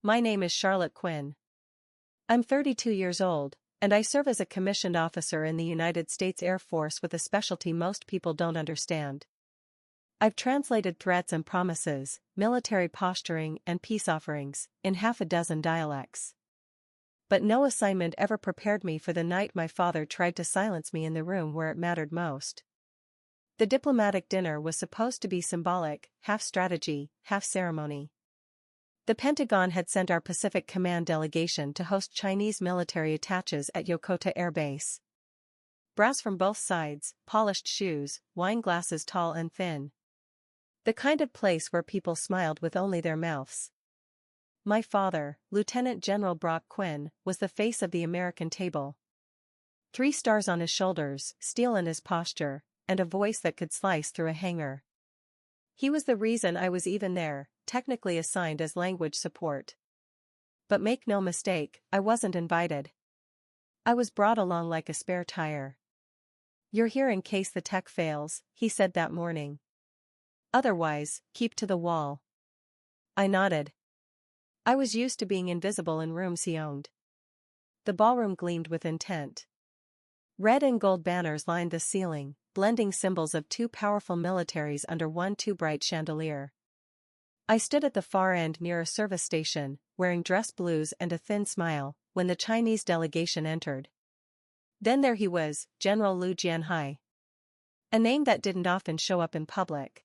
My name is Charlotte Quinn. I'm 32 years old, and I serve as a commissioned officer in the United States Air Force with a specialty most people don't understand. I've translated threats and promises, military posturing and peace offerings, in half a dozen dialects. But no assignment ever prepared me for the night my father tried to silence me in the room where it mattered most. The diplomatic dinner was supposed to be symbolic, half strategy, half ceremony. The Pentagon had sent our Pacific Command delegation to host Chinese military attaches at Yokota Air Base. Brass from both sides, polished shoes, wine glasses tall and thin. The kind of place where people smiled with only their mouths. My father, Lieutenant General Brock Quinn, was the face of the American table. 3 stars on his shoulders, steel in his posture, and a voice that could slice through a hanger. He was the reason I was even there, technically assigned as language support. But make no mistake, I wasn't invited. I was brought along like a spare tire. "You're here in case the tech fails," he said that morning. "Otherwise, keep to the wall." I nodded. I was used to being invisible in rooms he owned. The ballroom gleamed with intent. Red and gold banners lined the ceiling, blending symbols of 2 powerful militaries under one too bright chandelier. I stood at the far end near a service station, wearing dress blues and a thin smile, when the Chinese delegation entered. Then there he was, General Liu Jianhai. A name that didn't often show up in public.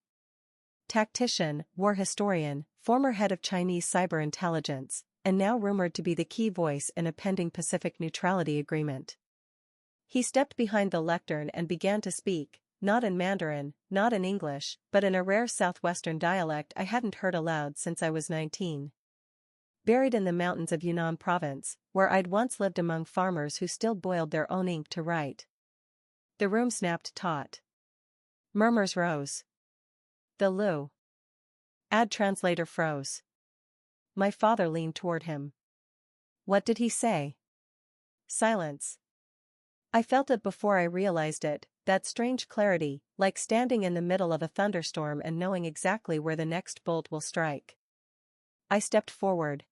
Tactician, war historian, former head of Chinese cyber intelligence, and now rumored to be the key voice in a pending Pacific Neutrality Agreement. He stepped behind the lectern and began to speak, not in Mandarin, not in English, but in a rare southwestern dialect I hadn't heard aloud since I was 19. Buried in the mountains of Yunnan province, where I'd once lived among farmers who still boiled their own ink to write. The room snapped taut. Murmurs rose. The Lu ad translator froze. My father leaned toward him. What did he say? Silence. I felt it before I realized it, that strange clarity, like standing in the middle of a thunderstorm and knowing exactly where the next bolt will strike. I stepped forward.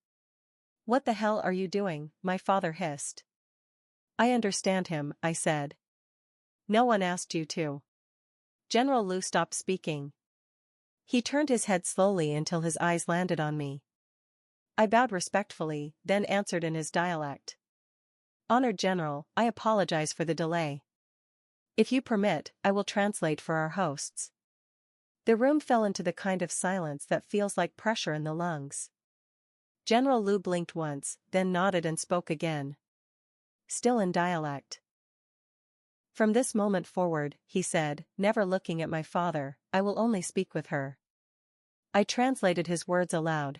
"What the hell are you doing?" my father hissed. "I understand him," I said. "No one asked you to." General Liu stopped speaking. He turned his head slowly until his eyes landed on me. I bowed respectfully, then answered in his dialect. "Honored General, I apologize for the delay. If you permit, I will translate for our hosts." The room fell into the kind of silence that feels like pressure in the lungs. General Liu blinked once, then nodded and spoke again. Still in dialect. "From this moment forward," he said, never looking at my father, "I will only speak with her." I translated his words aloud.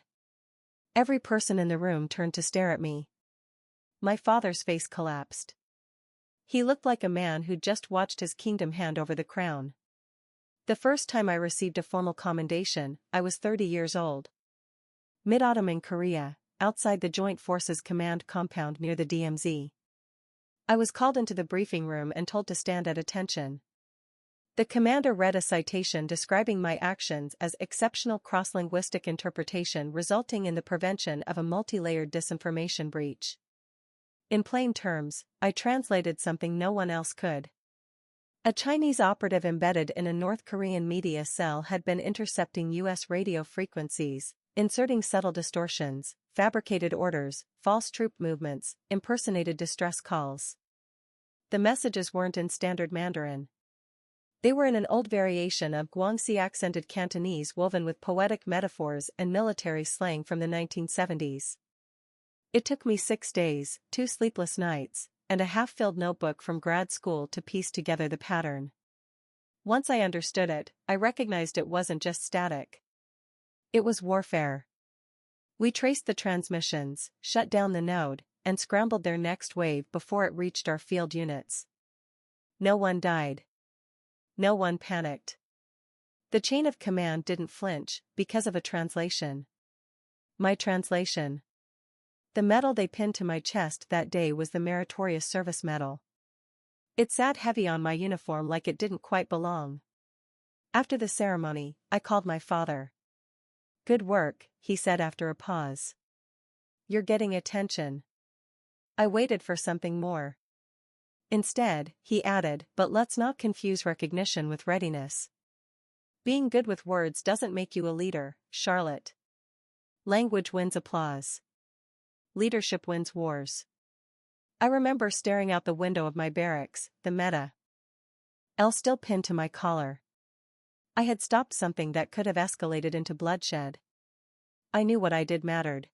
Every person in the room turned to stare at me. My father's face collapsed. He looked like a man who'd just watched his kingdom hand over the crown. The first time I received a formal commendation, I was 30 years old. Mid-autumn in Korea, outside the Joint Forces Command compound near the DMZ. I was called into the briefing room and told to stand at attention. The commander read a citation describing my actions as exceptional cross-linguistic interpretation resulting in the prevention of a multi-layered disinformation breach. In plain terms, I translated something no one else could. A Chinese operative embedded in a North Korean media cell had been intercepting U.S. radio frequencies, inserting subtle distortions, fabricated orders, false troop movements, impersonated distress calls. The messages weren't in standard Mandarin. They were in an old variation of Guangxi-accented Cantonese woven with poetic metaphors and military slang from the 1970s. It took me 6 days, 2 sleepless nights, and a half-filled notebook from grad school to piece together the pattern. Once I understood it, I recognized it wasn't just static. It was warfare. We traced the transmissions, shut down the node, and scrambled their next wave before it reached our field units. No one died. No one panicked. The chain of command didn't flinch, because of a translation. My translation. The medal they pinned to my chest that day was the Meritorious Service Medal. It sat heavy on my uniform like it didn't quite belong. After the ceremony, I called my father. "Good work," he said after a pause. You're getting attention. I waited for something more. Instead, he added, but let's not confuse recognition with readiness. Being good with words doesn't make you a leader, Charlotte. Language wins applause. Leadership wins wars. I remember staring out the window of my barracks, the Meta L still pinned to my collar. I had stopped something that could have escalated into bloodshed. I knew what I did mattered.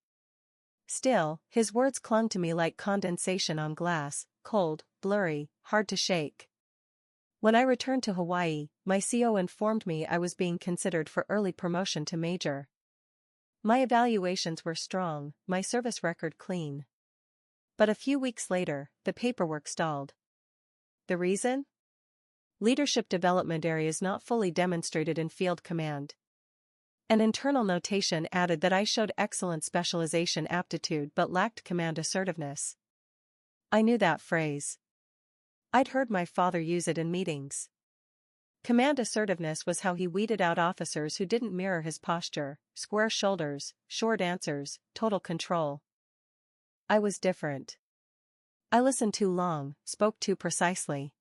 Still, his words clung to me like condensation on glass, cold, blurry, hard to shake. When I returned to Hawaii, my CO informed me I was being considered for early promotion to major. My evaluations were strong, my service record clean. But a few weeks later, the paperwork stalled. The reason? Leadership development areas not fully demonstrated in field command. An internal notation added that I showed excellent specialization aptitude but lacked command assertiveness. I knew that phrase. I'd heard my father use it in meetings. Command assertiveness was how he weeded out officers who didn't mirror his posture: square shoulders, short answers, total control. I was different. I listened too long, spoke too precisely.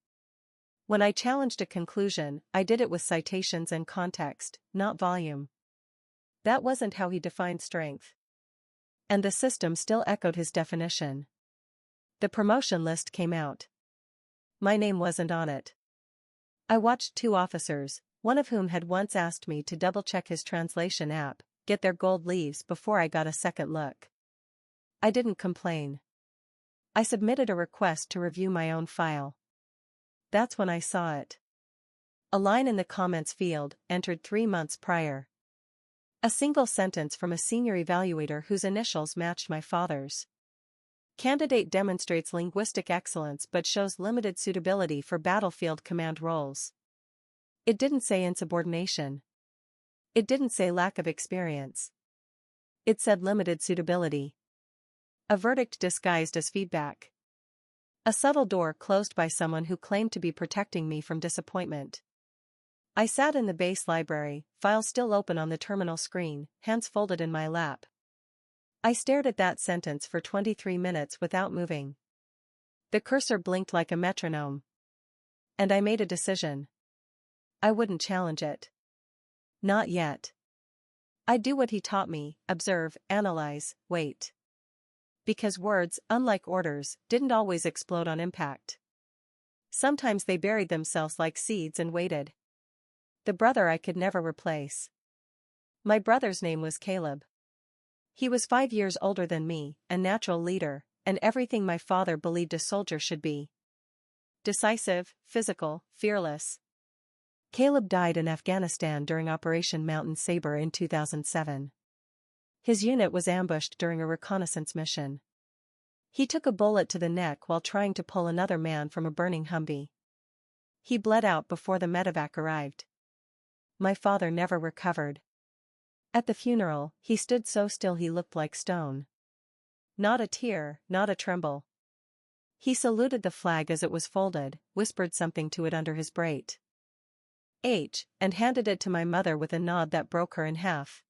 When I challenged a conclusion, I did it with citations and context, not volume. That wasn't how he defined strength. And the system still echoed his definition. The promotion list came out. My name wasn't on it. I watched two officers, one of whom had once asked me to double-check his translation app, get their gold leaves before I got a second look. I didn't complain. I submitted a request to review my own file. That's when I saw it. A line in the comments field, entered 3 months prior. A single sentence from a senior evaluator whose initials matched my father's. Candidate demonstrates linguistic excellence but shows limited suitability for battlefield command roles. It didn't say insubordination. It didn't say lack of experience. It said limited suitability. A verdict disguised as feedback. A subtle door closed by someone who claimed to be protecting me from disappointment. I sat in the base library, files still open on the terminal screen, hands folded in my lap. I stared at that sentence for 23 minutes without moving. The cursor blinked like a metronome. And I made a decision. I wouldn't challenge it. Not yet. I'd do what he taught me: observe, analyze, wait. Because words, unlike orders, didn't always explode on impact. Sometimes they buried themselves like seeds and waited. The brother I could never replace. My brother's name was Caleb. He was 5 years older than me, a natural leader, and everything my father believed a soldier should be. Decisive, physical, fearless. Caleb died in Afghanistan during Operation Mountain Saber in 2007. His unit was ambushed during a reconnaissance mission. He took a bullet to the neck while trying to pull another man from a burning Humvee. He bled out before the medevac arrived. My father never recovered. At the funeral, he stood so still he looked like stone. Not a tear, not a tremble. He saluted the flag as it was folded, whispered something to it under his breath, and handed it to my mother with a nod that broke her in half.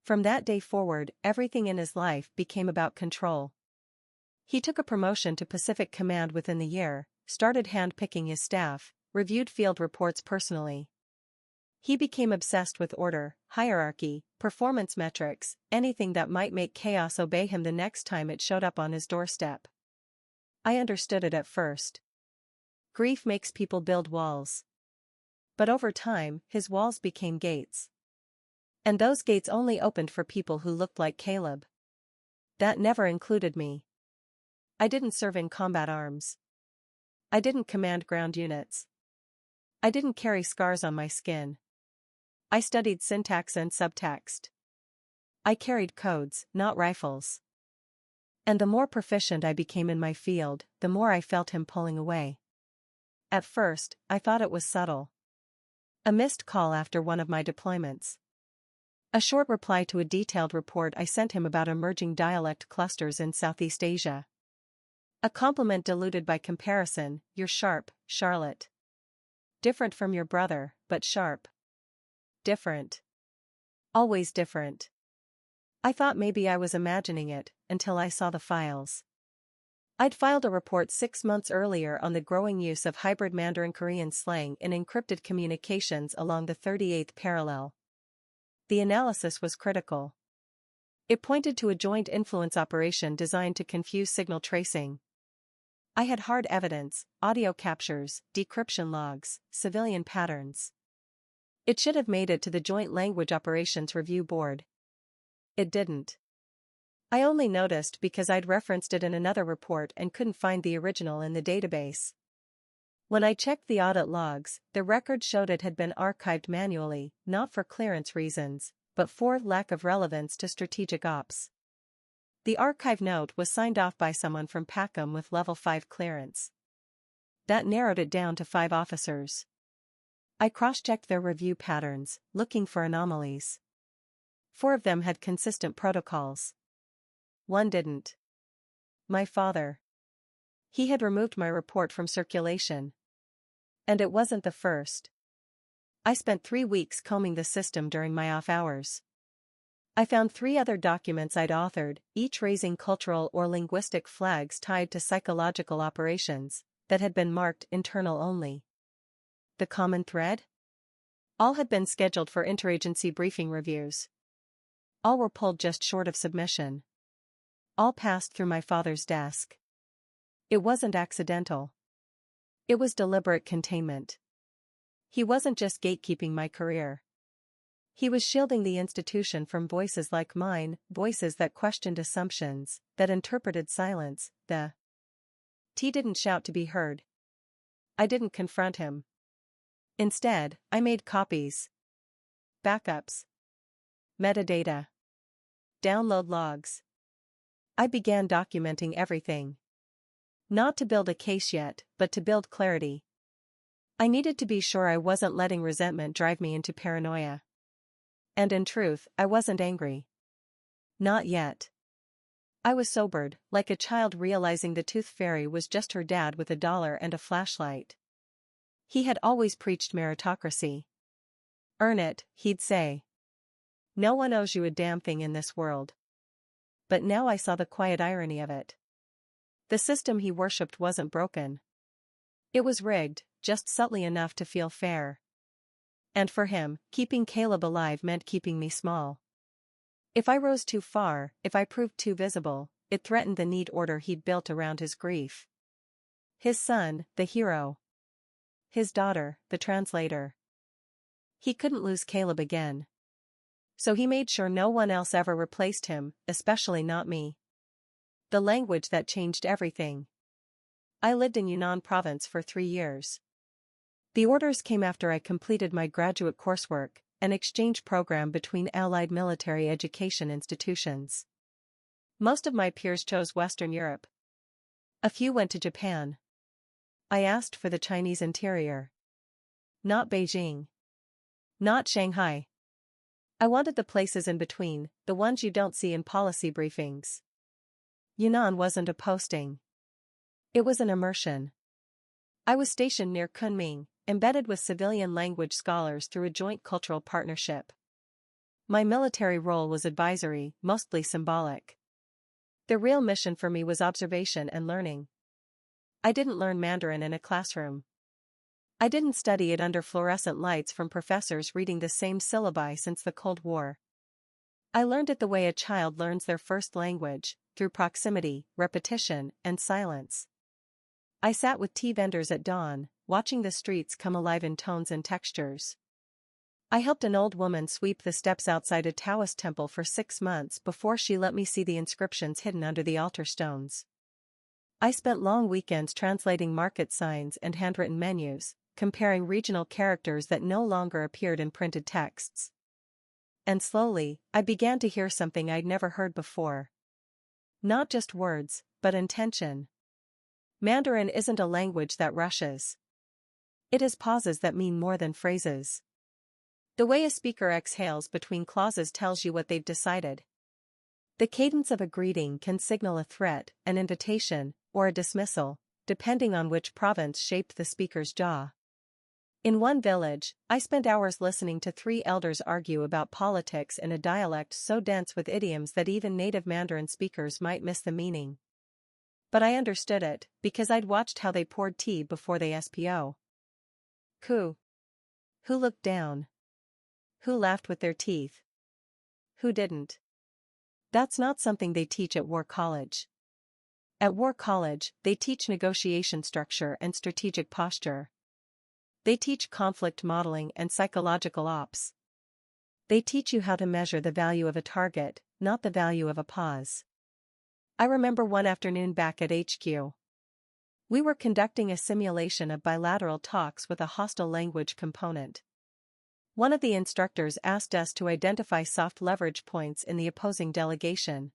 From that day forward, everything in his life became about control. He took a promotion to Pacific Command within the year, started hand-picking his staff, reviewed field reports personally. He became obsessed with order, hierarchy, performance metrics, anything that might make chaos obey him the next time it showed up on his doorstep. I understood it at first. Grief makes people build walls. But over time, his walls became gates. And those gates only opened for people who looked like Caleb. That never included me. I didn't serve in combat arms. I didn't command ground units. I didn't carry scars on my skin. I studied syntax and subtext. I carried codes, not rifles. And the more proficient I became in my field, the more I felt him pulling away. At first, I thought it was subtle. A missed call after one of my deployments. A short reply to a detailed report I sent him about emerging dialect clusters in Southeast Asia. A compliment diluted by comparison: "You're sharp, Charlotte. Different from your brother, but sharp." Different. Always different. I thought maybe I was imagining it, until I saw the files. I'd filed a report 6 months earlier on the growing use of hybrid Mandarin-Korean slang in encrypted communications along the 38th parallel. The analysis was critical. It pointed to a joint influence operation designed to confuse signal tracing. I had hard evidence, audio captures, decryption logs, civilian patterns. It should have made it to the Joint Language Operations Review Board. It didn't. I only noticed because I'd referenced it in another report and couldn't find the original in the database. When I checked the audit logs, the record showed it had been archived manually, not for clearance reasons, but for lack of relevance to strategic ops. The archive note was signed off by someone from PACOM with level 5 clearance. That narrowed it down to 5 officers. I cross-checked their review patterns, looking for anomalies. 4 of them had consistent protocols. 1 didn't. My father. He had removed my report from circulation. And it wasn't the first. I spent 3 weeks combing the system during my off hours. I found 3 other documents I'd authored, each raising cultural or linguistic flags tied to psychological operations, that had been marked internal only. The common thread? All had been scheduled for interagency briefing reviews. All were pulled just short of submission. All passed through my father's desk. It wasn't accidental. It was deliberate containment. He wasn't just gatekeeping my career. He was shielding the institution from voices like mine, voices that questioned assumptions, that interpreted silence. The T didn't shout to be heard. I didn't confront him. Instead, I made copies, backups, metadata, download logs. I began documenting everything. Not to build a case yet, but to build clarity. I needed to be sure I wasn't letting resentment drive me into paranoia. And in truth, I wasn't angry. Not yet. I was sobered, like a child realizing the tooth fairy was just her dad with $1 and a flashlight. He had always preached meritocracy. Earn it, he'd say. No one owes you a damn thing in this world. But now I saw the quiet irony of it. The system he worshipped wasn't broken. It was rigged, just subtly enough to feel fair. And for him, keeping Caleb alive meant keeping me small. If I rose too far, if I proved too visible, it threatened the neat order he'd built around his grief. His son, the hero. His daughter, the translator. He couldn't lose Caleb again. So he made sure no one else ever replaced him, especially not me. The language that changed everything. I lived in Yunnan province for 3 years. The orders came after I completed my graduate coursework, an exchange program between allied military education institutions. Most of my peers chose Western Europe. A few went to Japan. I asked for the Chinese interior. Not Beijing. Not Shanghai. I wanted the places in between, the ones you don't see in policy briefings. Yunnan wasn't a posting. It was an immersion. I was stationed near Kunming, embedded with civilian language scholars through a joint cultural partnership. My military role was advisory, mostly symbolic. The real mission for me was observation and learning. I didn't learn Mandarin in a classroom. I didn't study it under fluorescent lights from professors reading the same syllabi since the Cold War. I learned it the way a child learns their first language, through proximity, repetition, and silence. I sat with tea vendors at dawn, watching the streets come alive in tones and textures. I helped an old woman sweep the steps outside a Taoist temple for 6 months before she let me see the inscriptions hidden under the altar stones. I spent long weekends translating market signs and handwritten menus, comparing regional characters that no longer appeared in printed texts. And slowly, I began to hear something I'd never heard before. Not just words, but intention. Mandarin isn't a language that rushes. It has pauses that mean more than phrases. The way a speaker exhales between clauses tells you what they've decided. The cadence of a greeting can signal a threat, an invitation, or a dismissal, depending on which province shaped the speaker's jaw. In one village, I spent hours listening to three elders argue about politics in a dialect so dense with idioms that even native Mandarin speakers might miss the meaning. But I understood it, because I'd watched how they poured tea before they SPO. Who looked down? Who laughed with their teeth? Who didn't? That's not something they teach at War College. At War College, they teach negotiation structure and strategic posture. They teach conflict modeling and psychological ops. They teach you how to measure the value of a target, not the value of a pause. I remember one afternoon back at HQ. We were conducting a simulation of bilateral talks with a hostile language component. One of the instructors asked us to identify soft leverage points in the opposing delegation.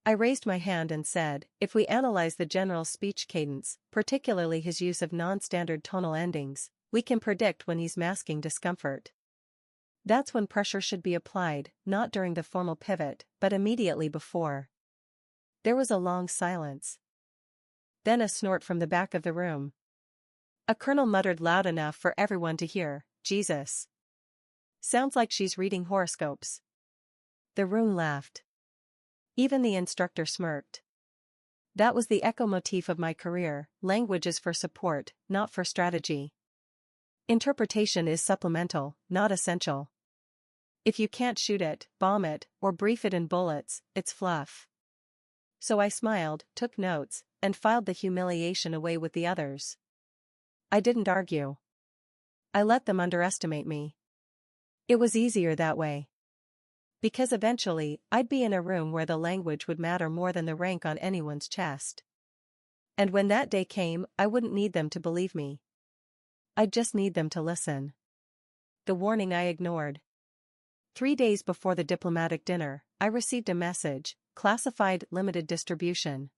I raised my hand and said, if we analyze the general's speech cadence, particularly his use of non-standard tonal endings, we can predict when he's masking discomfort. That's when pressure should be applied, not during the formal pivot, but immediately before. There was a long silence. Then a snort from the back of the room. A colonel muttered loud enough for everyone to hear, Jesus. Sounds like she's reading horoscopes. The room laughed. Even the instructor smirked. That was the echo motif of my career. Language is for support, not for strategy. Interpretation is supplemental, not essential. If you can't shoot it, bomb it, or brief it in bullets, it's fluff. So I smiled, took notes, and filed the humiliation away with the others. I didn't argue. I let them underestimate me. It was easier that way. Because eventually, I'd be in a room where the language would matter more than the rank on anyone's chest. And when that day came, I wouldn't need them to believe me. I'd just need them to listen. The warning I ignored. 3 days before the diplomatic dinner, I received a message, classified limited distribution.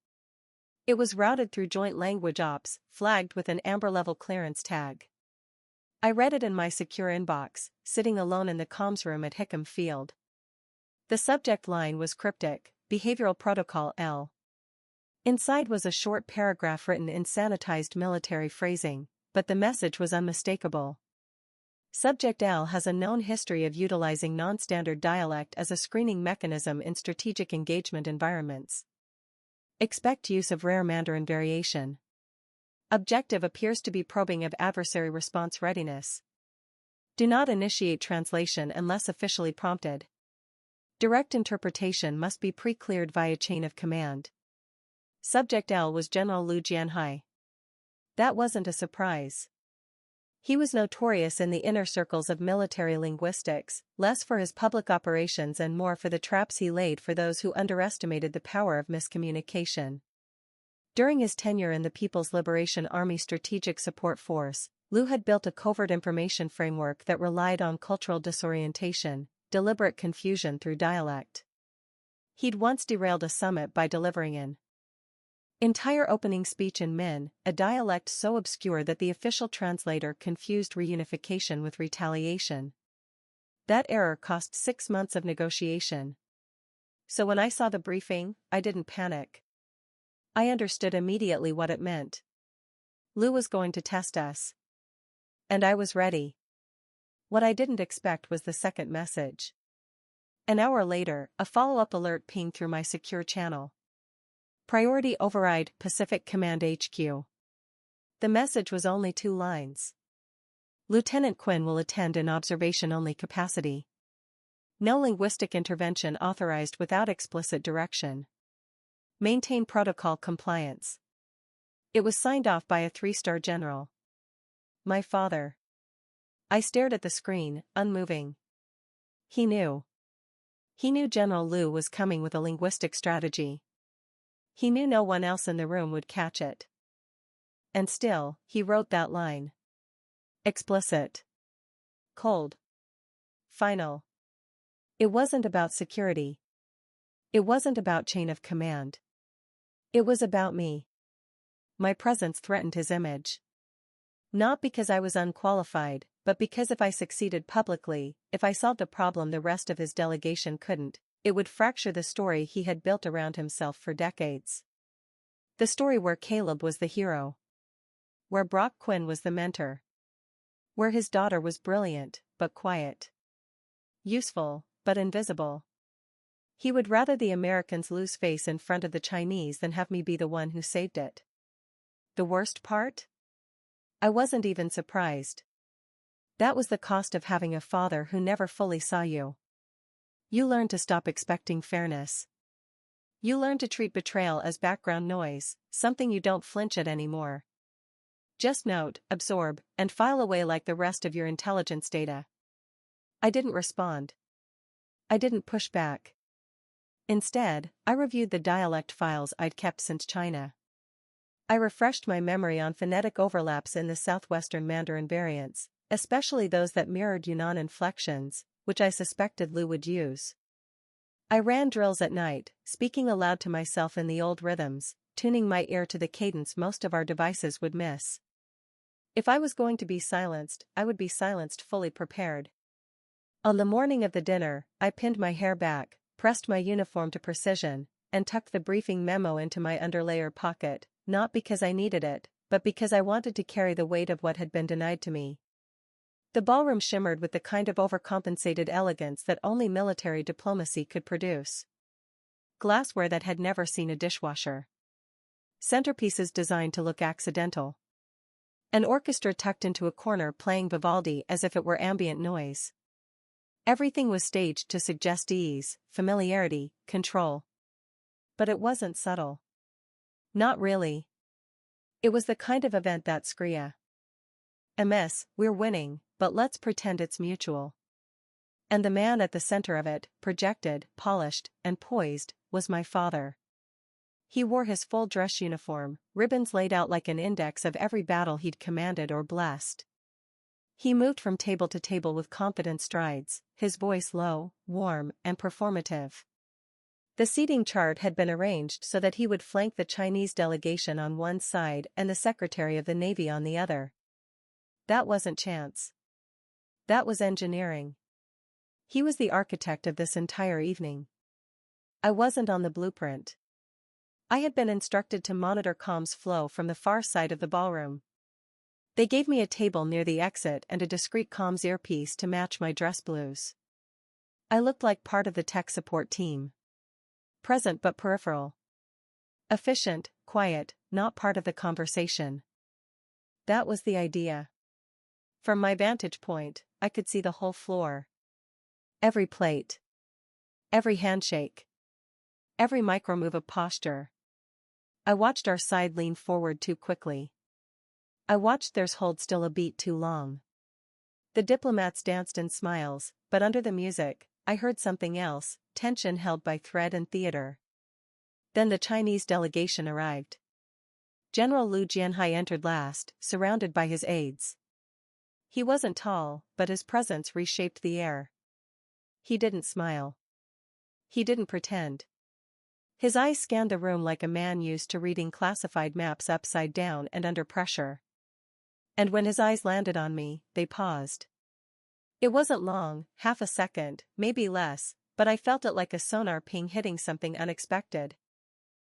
It was routed through Joint Language Ops, flagged with an amber-level clearance tag. I read it in my secure inbox, sitting alone in the comms room at Hickam Field. The subject line was cryptic, Behavioral Protocol L. Inside was a short paragraph written in sanitized military phrasing, but the message was unmistakable. Subject L has a known history of utilizing non-standard dialect as a screening mechanism in strategic engagement environments. Expect use of rare Mandarin variation. Objective appears to be probing of adversary response readiness. Do not initiate translation unless officially prompted. Direct interpretation must be pre-cleared via chain of command. Subject L was General Liu Jianhai. That wasn't a surprise. He was notorious in the inner circles of military linguistics, less for his public operations and more for the traps he laid for those who underestimated the power of miscommunication. During his tenure in the People's Liberation Army Strategic Support Force, Liu had built a covert information framework that relied on cultural disorientation, deliberate confusion through dialect. He'd once derailed a summit by delivering an entire opening speech in Min, a dialect so obscure that the official translator confused reunification with retaliation. That error cost 6 months of negotiation. So when I saw the briefing, I didn't panic. I understood immediately what it meant. Liu was going to test us. And I was ready. What I didn't expect was the second message. An hour later, a follow-up alert pinged through my secure channel. Priority override, Pacific Command HQ. The message was only 2 lines. Lieutenant Quinn will attend in observation-only capacity. No linguistic intervention authorized without explicit direction. Maintain protocol compliance. It was signed off by a 3-star general. My father. I stared at the screen, unmoving. He knew. He knew General Liu was coming with a linguistic strategy. He knew no one else in the room would catch it. And still, he wrote that line. Explicit. Cold. Final. It wasn't about security. It wasn't about chain of command. It was about me. My presence threatened his image. Not because I was unqualified, but because if I succeeded publicly, if I solved a problem the rest of his delegation couldn't, it would fracture the story he had built around himself for decades. The story where Caleb was the hero. Where Brock Quinn was the mentor. where his daughter was brilliant, but quiet. Useful, but invisible. He would rather the Americans lose face in front of the Chinese than have me be the one who saved it. The worst part? I wasn't even surprised. That was the cost of having a father who never fully saw you. You learn to stop expecting fairness. You learn to treat betrayal as background noise, something you don't flinch at anymore. Just note, absorb, and file away like the rest of your intelligence data. I didn't respond. I didn't push back. Instead, I reviewed the dialect files I'd kept since China. I refreshed my memory on phonetic overlaps in the southwestern Mandarin variants, especially those that mirrored Yunnan inflections, which I suspected Lu would use. I ran drills at night, speaking aloud to myself in the old rhythms, tuning my ear to the cadence most of our devices would miss. If I was going to be silenced, I would be silenced fully prepared. On the morning of the dinner, I pinned my hair back, pressed my uniform to precision, and tucked the briefing memo into my underlayer pocket, not because I needed it, but because I wanted to carry the weight of what had been denied to me. The ballroom shimmered with the kind of overcompensated elegance that only military diplomacy could produce. Glassware that had never seen a dishwasher. Centerpieces designed to look accidental. An orchestra tucked into a corner playing Vivaldi as if it were ambient noise. Everything was staged to suggest ease, familiarity, control. But it wasn't subtle. Not really. It was the kind of event that scream. MS, we're winning, but let's pretend it's mutual. And the man at the center of it, projected, polished, and poised, was my father. He wore his full dress uniform, ribbons laid out like an index of every battle he'd commanded or blessed. He moved from table to table with confident strides, his voice low, warm, and performative. The seating chart had been arranged so that he would flank the Chinese delegation on one side and the Secretary of the Navy on the other. That wasn't chance. That was engineering. He was the architect of this entire evening. I wasn't on the blueprint. I had been instructed to monitor comms flow from the far side of the ballroom. They gave me a table near the exit and a discreet comms earpiece to match my dress blues. I looked like part of the tech support team. Present but peripheral. Efficient, quiet, not part of the conversation. That was the idea. From my vantage point, I could see the whole floor. Every plate. Every handshake. Every micro-move of posture. I watched our side lean forward too quickly. I watched theirs hold still a beat too long. The diplomats danced in smiles, but under the music, I heard something else, tension held by thread and theater. Then the Chinese delegation arrived. General Liu Jianhai entered last, surrounded by his aides. He wasn't tall, but his presence reshaped the air. He didn't smile. He didn't pretend. His eyes scanned the room like a man used to reading classified maps upside down and under pressure. And when his eyes landed on me, they paused. It wasn't long, half a second, maybe less, but I felt it like a sonar ping hitting something unexpected.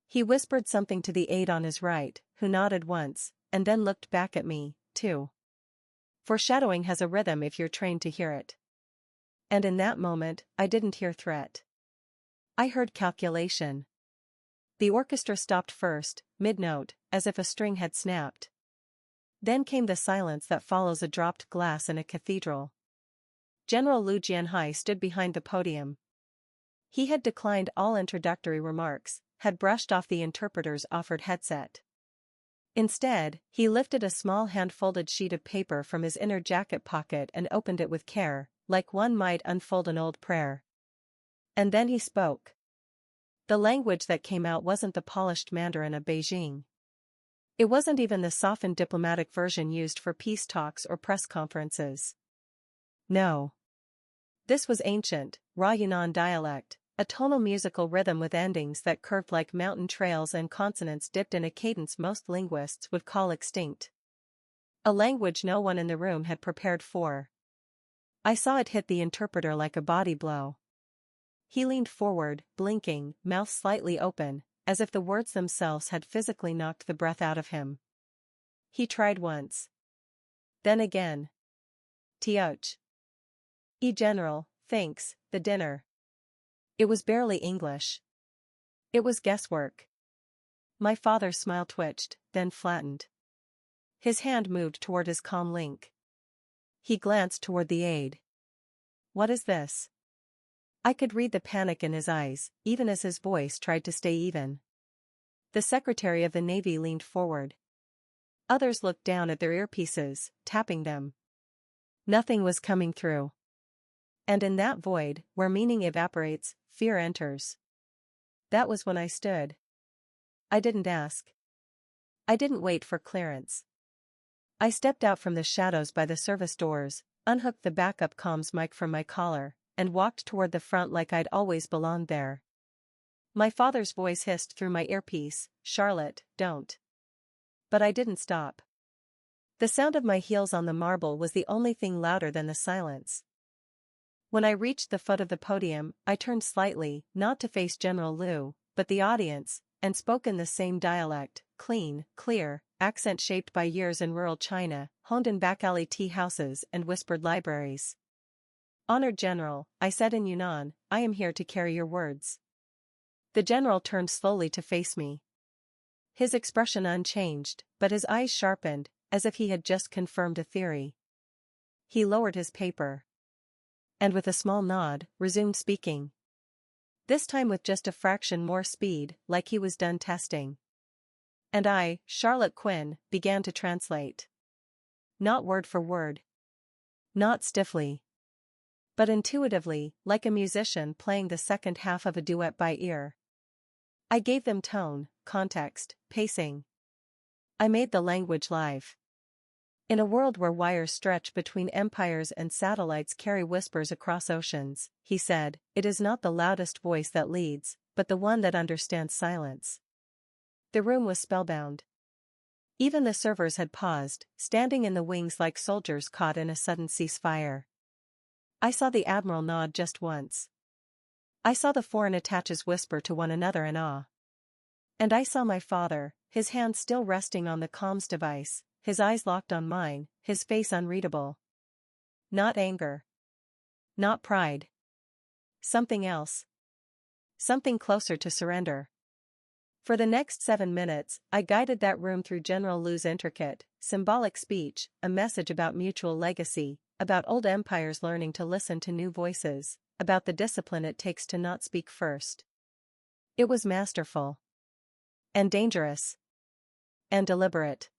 He whispered something to the aide on his right, who nodded once, and then looked back at me, too. Foreshadowing has a rhythm if you're trained to hear it. And in that moment, I didn't hear threat. I heard calculation. The orchestra stopped first, mid-note, as if a string had snapped. Then came the silence that follows a dropped glass in a cathedral. General Liu Jianhai stood behind the podium. He had declined all introductory remarks, had brushed off the interpreter's offered headset. Instead, he lifted a small hand-folded sheet of paper from his inner jacket pocket and opened it with care, like one might unfold an old prayer. And then he spoke. The language that came out wasn't the polished Mandarin of Beijing. It wasn't even the softened diplomatic version used for peace talks or press conferences. No. This was ancient, raw Yunnan dialect, a tonal musical rhythm with endings that curved like mountain trails and consonants dipped in a cadence most linguists would call extinct. A language no one in the room had prepared for. I saw it hit the interpreter like a body blow. He leaned forward, blinking, mouth slightly open, as if the words themselves had physically knocked the breath out of him. He tried once. Then again. Tioch. General, thanks, the dinner. It was barely English. It was guesswork. My father's smile twitched, then flattened. His hand moved toward his comm link. He glanced toward the aide. What is this? I could read the panic in his eyes, even as his voice tried to stay even. The Secretary of the Navy leaned forward. Others looked down at their earpieces, tapping them. Nothing was coming through. And in that void, where meaning evaporates, fear enters. That was when I stood. I didn't ask. I didn't wait for clearance. I stepped out from the shadows by the service doors, unhooked the backup comms mic from my collar, and walked toward the front like I'd always belonged there. My father's voice hissed through my earpiece, "Charlotte, don't." But I didn't stop. The sound of my heels on the marble was the only thing louder than the silence. When I reached the foot of the podium, I turned slightly, not to face General Liu, but the audience, and spoke in the same dialect, clean, clear, accent shaped by years in rural China, honed in back-alley tea houses and whispered libraries. "Honored General," I said in Yunnan, "I am here to carry your words." The general turned slowly to face me. His expression unchanged, but his eyes sharpened, as if he had just confirmed a theory. He lowered his paper. And with a small nod, resumed speaking. This time with just a fraction more speed, like he was done testing. And I, Charlotte Quinn, began to translate. Not word for word. Not stiffly. But intuitively, like a musician playing the second half of a duet by ear. I gave them tone, context, pacing. I made the language live. In a world where wires stretch between empires and satellites carry whispers across oceans, he said, it is not the loudest voice that leads, but the one that understands silence. The room was spellbound. Even the servers had paused, standing in the wings like soldiers caught in a sudden ceasefire. I saw the admiral nod just once. I saw the foreign attaches whisper to one another in awe. And I saw my father, his hand still resting on the comms device, his eyes locked on mine, his face unreadable. Not anger. Not pride. Something else. Something closer to surrender. For the next 7 minutes, I guided that room through General Liu's intricate, symbolic speech, a message about mutual legacy, about old empires learning to listen to new voices, about the discipline it takes to not speak first. It was masterful. And dangerous. And deliberate.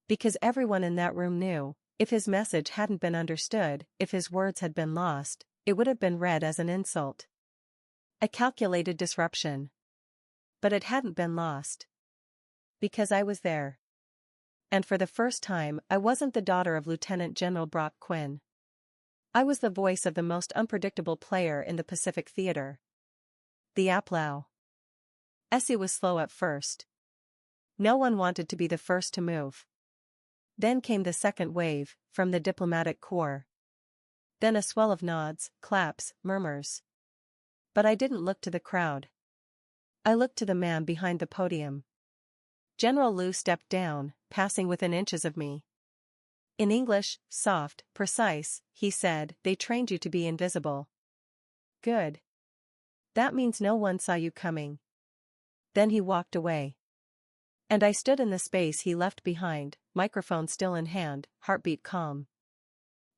Because everyone in that room knew, if his message hadn't been understood, if his words had been lost, it would have been read as an insult. A calculated disruption. But it hadn't been lost. Because I was there. And for the first time, I wasn't the daughter of Lieutenant General Brock Quinn. I was the voice of the most unpredictable player in the Pacific Theater. The Aplau. Essie was slow at first. No one wanted to be the first to move. Then came the second wave, from the diplomatic corps. Then a swell of nods, claps, murmurs. But I didn't look to the crowd. I looked to the man behind the podium. General Liu stepped down, passing within inches of me. In English, soft, precise, he said, "They trained you to be invisible." Good. That means no one saw you coming. Then he walked away. And I stood in the space he left behind, microphone still in hand, heartbeat calm.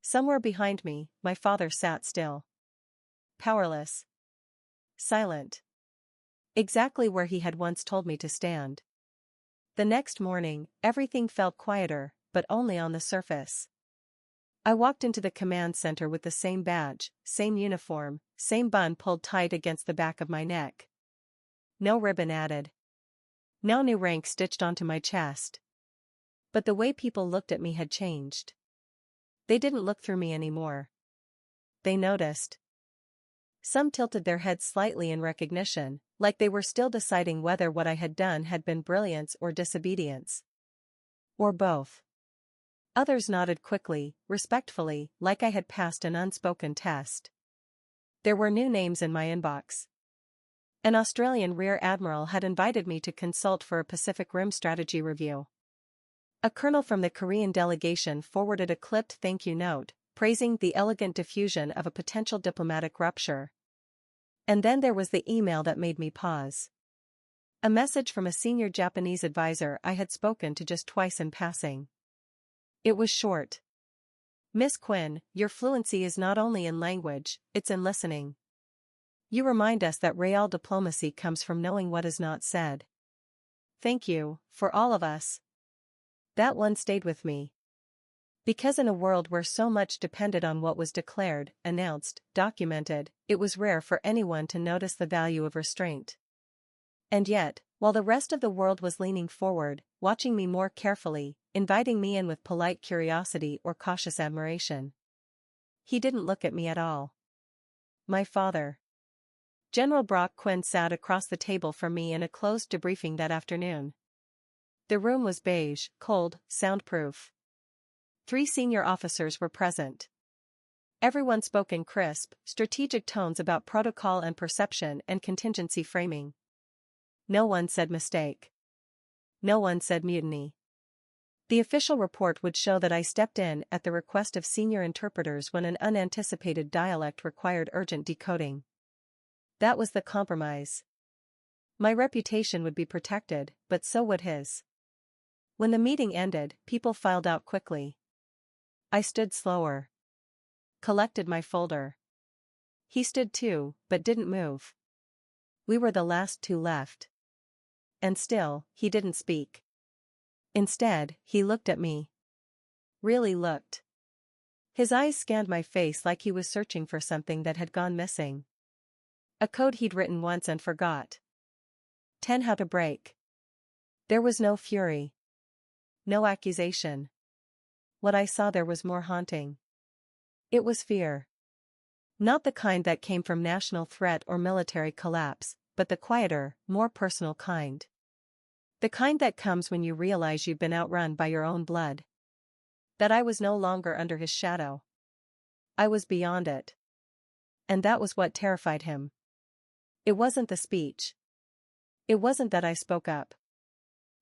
Somewhere behind me, my father sat still. Powerless. Silent. Exactly where he had once told me to stand. The next morning, everything felt quieter, but only on the surface. I walked into the command center with the same badge, same uniform, same bun pulled tight against the back of my neck. No ribbon added. No new rank stitched onto my chest. But the way people looked at me had changed. They didn't look through me anymore. They noticed. Some tilted their heads slightly in recognition, like they were still deciding whether what I had done had been brilliance or disobedience. Or both. Others nodded quickly, respectfully, like I had passed an unspoken test. There were new names in my inbox. An Australian Rear Admiral had invited me to consult for a Pacific Rim strategy review. A colonel from the Korean delegation forwarded a clipped thank you note, praising the elegant diffusion of a potential diplomatic rupture. And then there was the email that made me pause. A message from a senior Japanese advisor I had spoken to just twice in passing. It was short. Miss Quinn, your fluency is not only in language, it's in listening. You remind us that real diplomacy comes from knowing what is not said. Thank you, for all of us. That one stayed with me. Because in a world where so much depended on what was declared, announced, documented, it was rare for anyone to notice the value of restraint. And yet, while the rest of the world was leaning forward, watching me more carefully, inviting me in with polite curiosity or cautious admiration, he didn't look at me at all. My father. General Brock Quinn sat across the table from me in a closed debriefing that afternoon. The room was beige, cold, soundproof. 3 senior officers were present. Everyone spoke in crisp, strategic tones about protocol and perception and contingency framing. No one said mistake. No one said mutiny. The official report would show that I stepped in at the request of senior interpreters when an unanticipated dialect required urgent decoding. That was the compromise. My reputation would be protected, but so would his. When the meeting ended, people filed out quickly. I stood slower. Collected my folder. He stood too, but didn't move. We were the last 2 left. And still, he didn't speak. Instead, he looked at me. Really looked. His eyes scanned my face like he was searching for something that had gone missing. A code he'd written once and forgot. 10 how to break. There was no fury. No accusation. What I saw there was more haunting. It was fear. Not the kind that came from national threat or military collapse, but the quieter, more personal kind. The kind that comes when you realize you've been outrun by your own blood. That I was no longer under his shadow. I was beyond it. And that was what terrified him. It wasn't the speech. It wasn't that I spoke up.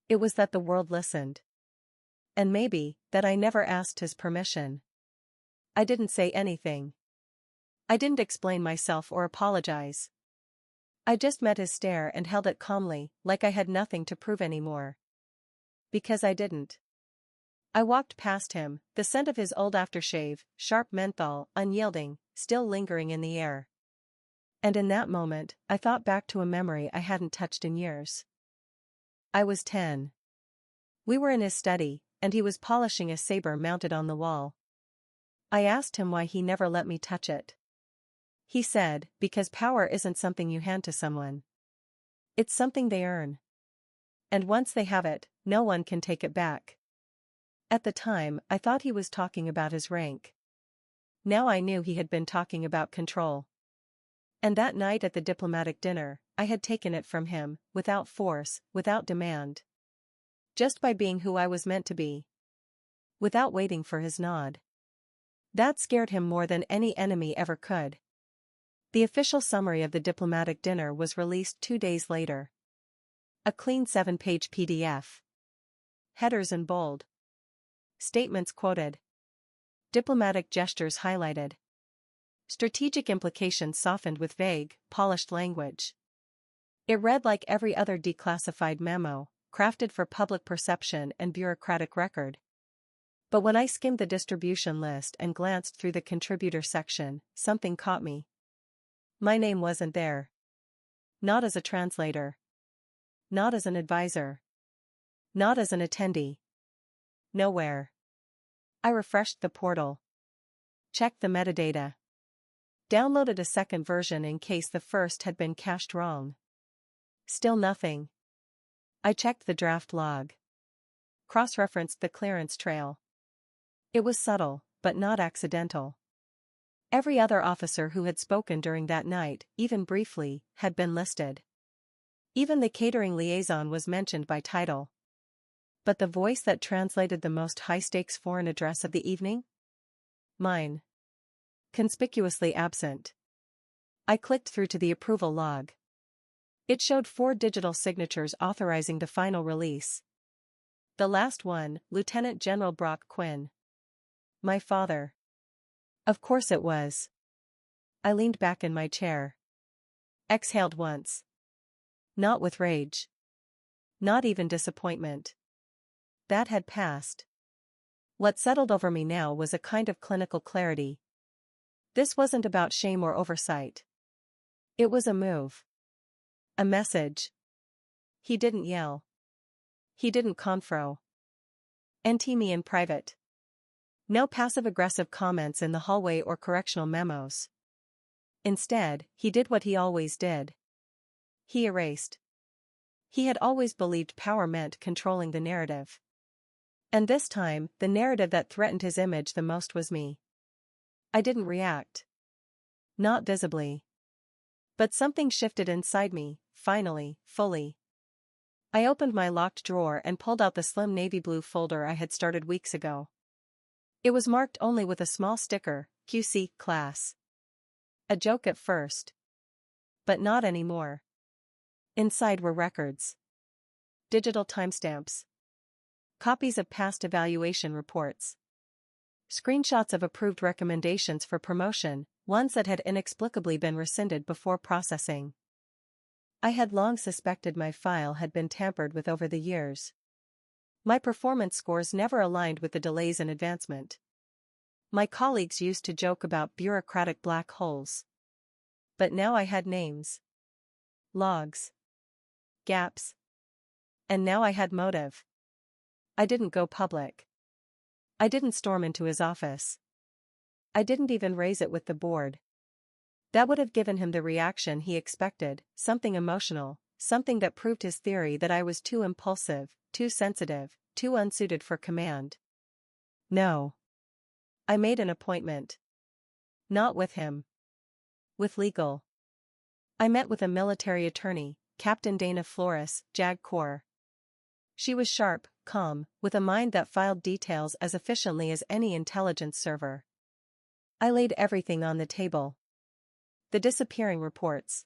It was that the world listened. And maybe, that I never asked his permission. I didn't say anything. I didn't explain myself or apologize. I just met his stare and held it calmly, like I had nothing to prove anymore. Because I didn't. I walked past him, the scent of his old aftershave, sharp menthol, unyielding, still lingering in the air. And in that moment, I thought back to a memory I hadn't touched in years. I was 10. We were in his study, and he was polishing a saber mounted on the wall. I asked him why he never let me touch it. He said, because power isn't something you hand to someone. It's something they earn. And once they have it, no one can take it back. At the time, I thought he was talking about his rank. Now I knew he had been talking about control. And that night at the diplomatic dinner, I had taken it from him, without force, without demand. Just by being who I was meant to be. Without waiting for his nod. That scared him more than any enemy ever could. The official summary of the diplomatic dinner was released 2 days later. A clean 7-page PDF. Headers in bold. Statements quoted. Diplomatic gestures highlighted. Strategic implications softened with vague, polished language. It read like every other declassified memo, crafted for public perception and bureaucratic record. But when I skimmed the distribution list and glanced through the contributor section, something caught me. My name wasn't there. Not as a translator. Not as an advisor. Not as an attendee. Nowhere. I refreshed the portal. Checked the metadata. Downloaded a second version in case the first had been cached wrong. Still nothing. I checked the draft log. Cross-referenced the clearance trail. It was subtle, but not accidental. Every other officer who had spoken during that night, even briefly, had been listed. Even the catering liaison was mentioned by title. But the voice that translated the most high-stakes foreign address of the evening? Mine. Conspicuously absent. I clicked through to the approval log. It showed 4 digital signatures authorizing the final release. The last one, Lieutenant General Brock Quinn. My father. Of course it was. I leaned back in my chair. Exhaled once. Not with rage. Not even disappointment. That had passed. What settled over me now was a kind of clinical clarity. This wasn't about shame or oversight. It was a move. A message. He didn't yell. He didn't confro. NT me in private. No passive-aggressive comments in the hallway or correctional memos. Instead, he did what he always did. He erased. He had always believed power meant controlling the narrative. And this time, the narrative that threatened his image the most was me. I didn't react. Not visibly. But something shifted inside me, finally, fully. I opened my locked drawer and pulled out the slim navy blue folder I had started weeks ago. It was marked only with a small sticker, QC, class. A joke at first. But not anymore. Inside were records. Digital timestamps. Copies of past evaluation reports. Screenshots of approved recommendations for promotion, ones that had inexplicably been rescinded before processing. I had long suspected my file had been tampered with over the years. My performance scores never aligned with the delays in advancement. My colleagues used to joke about bureaucratic black holes. But now I had names. Logs. Gaps. And now I had motive. I didn't go public. I didn't storm into his office. I didn't even raise it with the board. That would have given him the reaction he expected, something emotional, something that proved his theory that I was too impulsive, too sensitive, too unsuited for command. No. I made an appointment. Not with him. With legal. I met with a military attorney, Captain Dana Flores, JAG Corps. She was sharp, calm, with a mind that filed details as efficiently as any intelligence server. I laid everything on the table. The disappearing reports.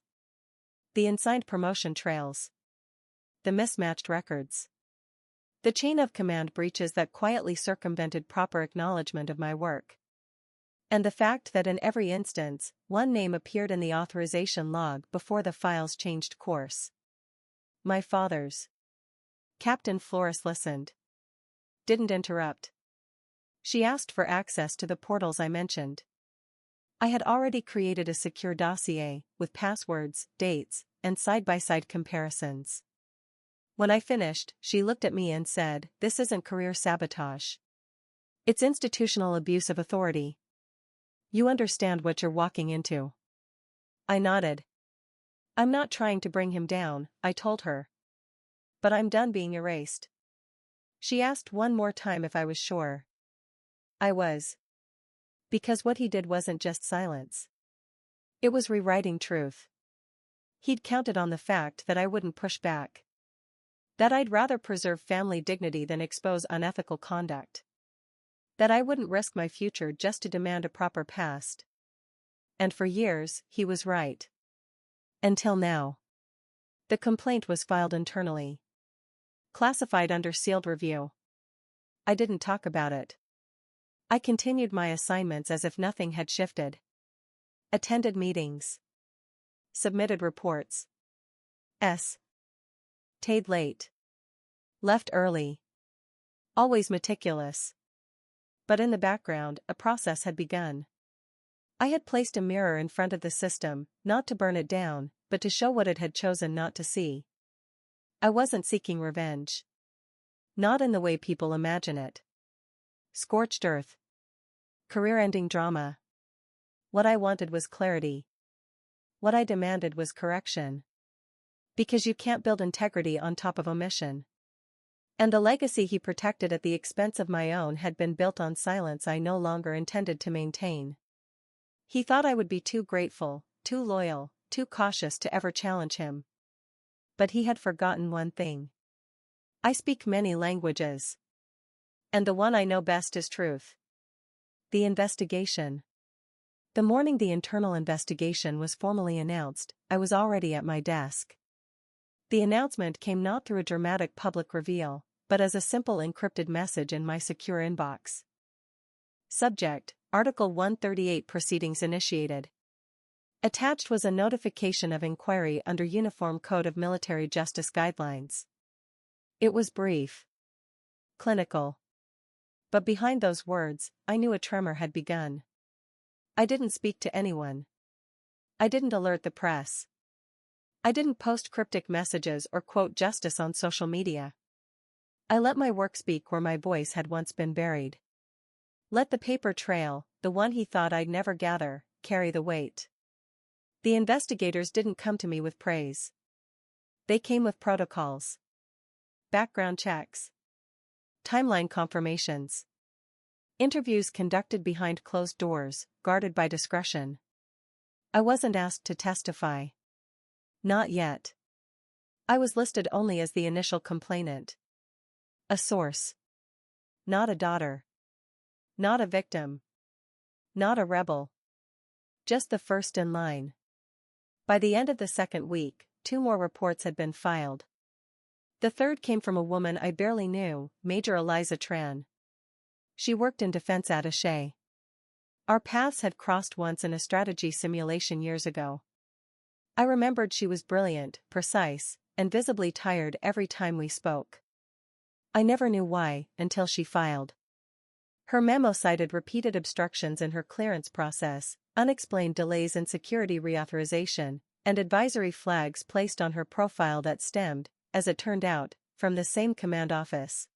The unsigned promotion trails. The mismatched records. The chain of command breaches that quietly circumvented proper acknowledgement of my work. And the fact that in every instance, one name appeared in the authorization log before the files changed course. My father's. Captain Flores listened. Didn't interrupt. She asked for access to the portals I mentioned. I had already created a secure dossier, with passwords, dates, and side-by-side comparisons. When I finished, she looked at me and said, "This isn't career sabotage. It's institutional abuse of authority. You understand what you're walking into." I nodded. "I'm not trying to bring him down," I told her. "But I'm done being erased." She asked one more time if I was sure. I was. Because what he did wasn't just silence. It was rewriting truth. He'd counted on the fact that I wouldn't push back. That I'd rather preserve family dignity than expose unethical conduct. That I wouldn't risk my future just to demand a proper past. And for years, he was right. Until now. The complaint was filed internally. Classified under sealed review. I didn't talk about it. I continued my assignments as if nothing had shifted. Attended meetings. Submitted reports. Stayed late. Left early. Always meticulous. But in the background, a process had begun. I had placed a mirror in front of the system, not to burn it down, but to show what it had chosen not to see. I wasn't seeking revenge. Not in the way people imagine it. Scorched earth. Career-ending drama. What I wanted was clarity. What I demanded was correction. Because you can't build integrity on top of omission. And the legacy he protected at the expense of my own had been built on silence I no longer intended to maintain. He thought I would be too grateful, too loyal, too cautious to ever challenge him. But he had forgotten one thing. I speak many languages. And the one I know best is truth. The investigation. The morning the internal investigation was formally announced, I was already at my desk. The announcement came not through a dramatic public reveal, but as a simple encrypted message in my secure inbox. Subject: Article 138 Proceedings initiated. Attached was a notification of inquiry under Uniform Code of Military Justice Guidelines. It was brief. Clinical. But behind those words, I knew a tremor had begun. I didn't speak to anyone. I didn't alert the press. I didn't post cryptic messages or quote justice on social media. I let my work speak where my voice had once been buried. Let the paper trail, the one he thought I'd never gather, carry the weight. The investigators didn't come to me with praise. They came with protocols. Background checks. Timeline confirmations. Interviews conducted behind closed doors, guarded by discretion. I wasn't asked to testify. Not yet. I was listed only as the initial complainant. A source. Not a daughter. Not a victim. Not a rebel. Just the first in line. By the end of the second week, 2 more reports had been filed. The third came from a woman I barely knew, Major Eliza Tran. She worked in defense attaché. Our paths had crossed once in a strategy simulation years ago. I remembered she was brilliant, precise, and visibly tired every time we spoke. I never knew why, until she filed. Her memo cited repeated obstructions in her clearance process, unexplained delays in security reauthorization, and advisory flags placed on her profile that stemmed, as it turned out, from the same command office.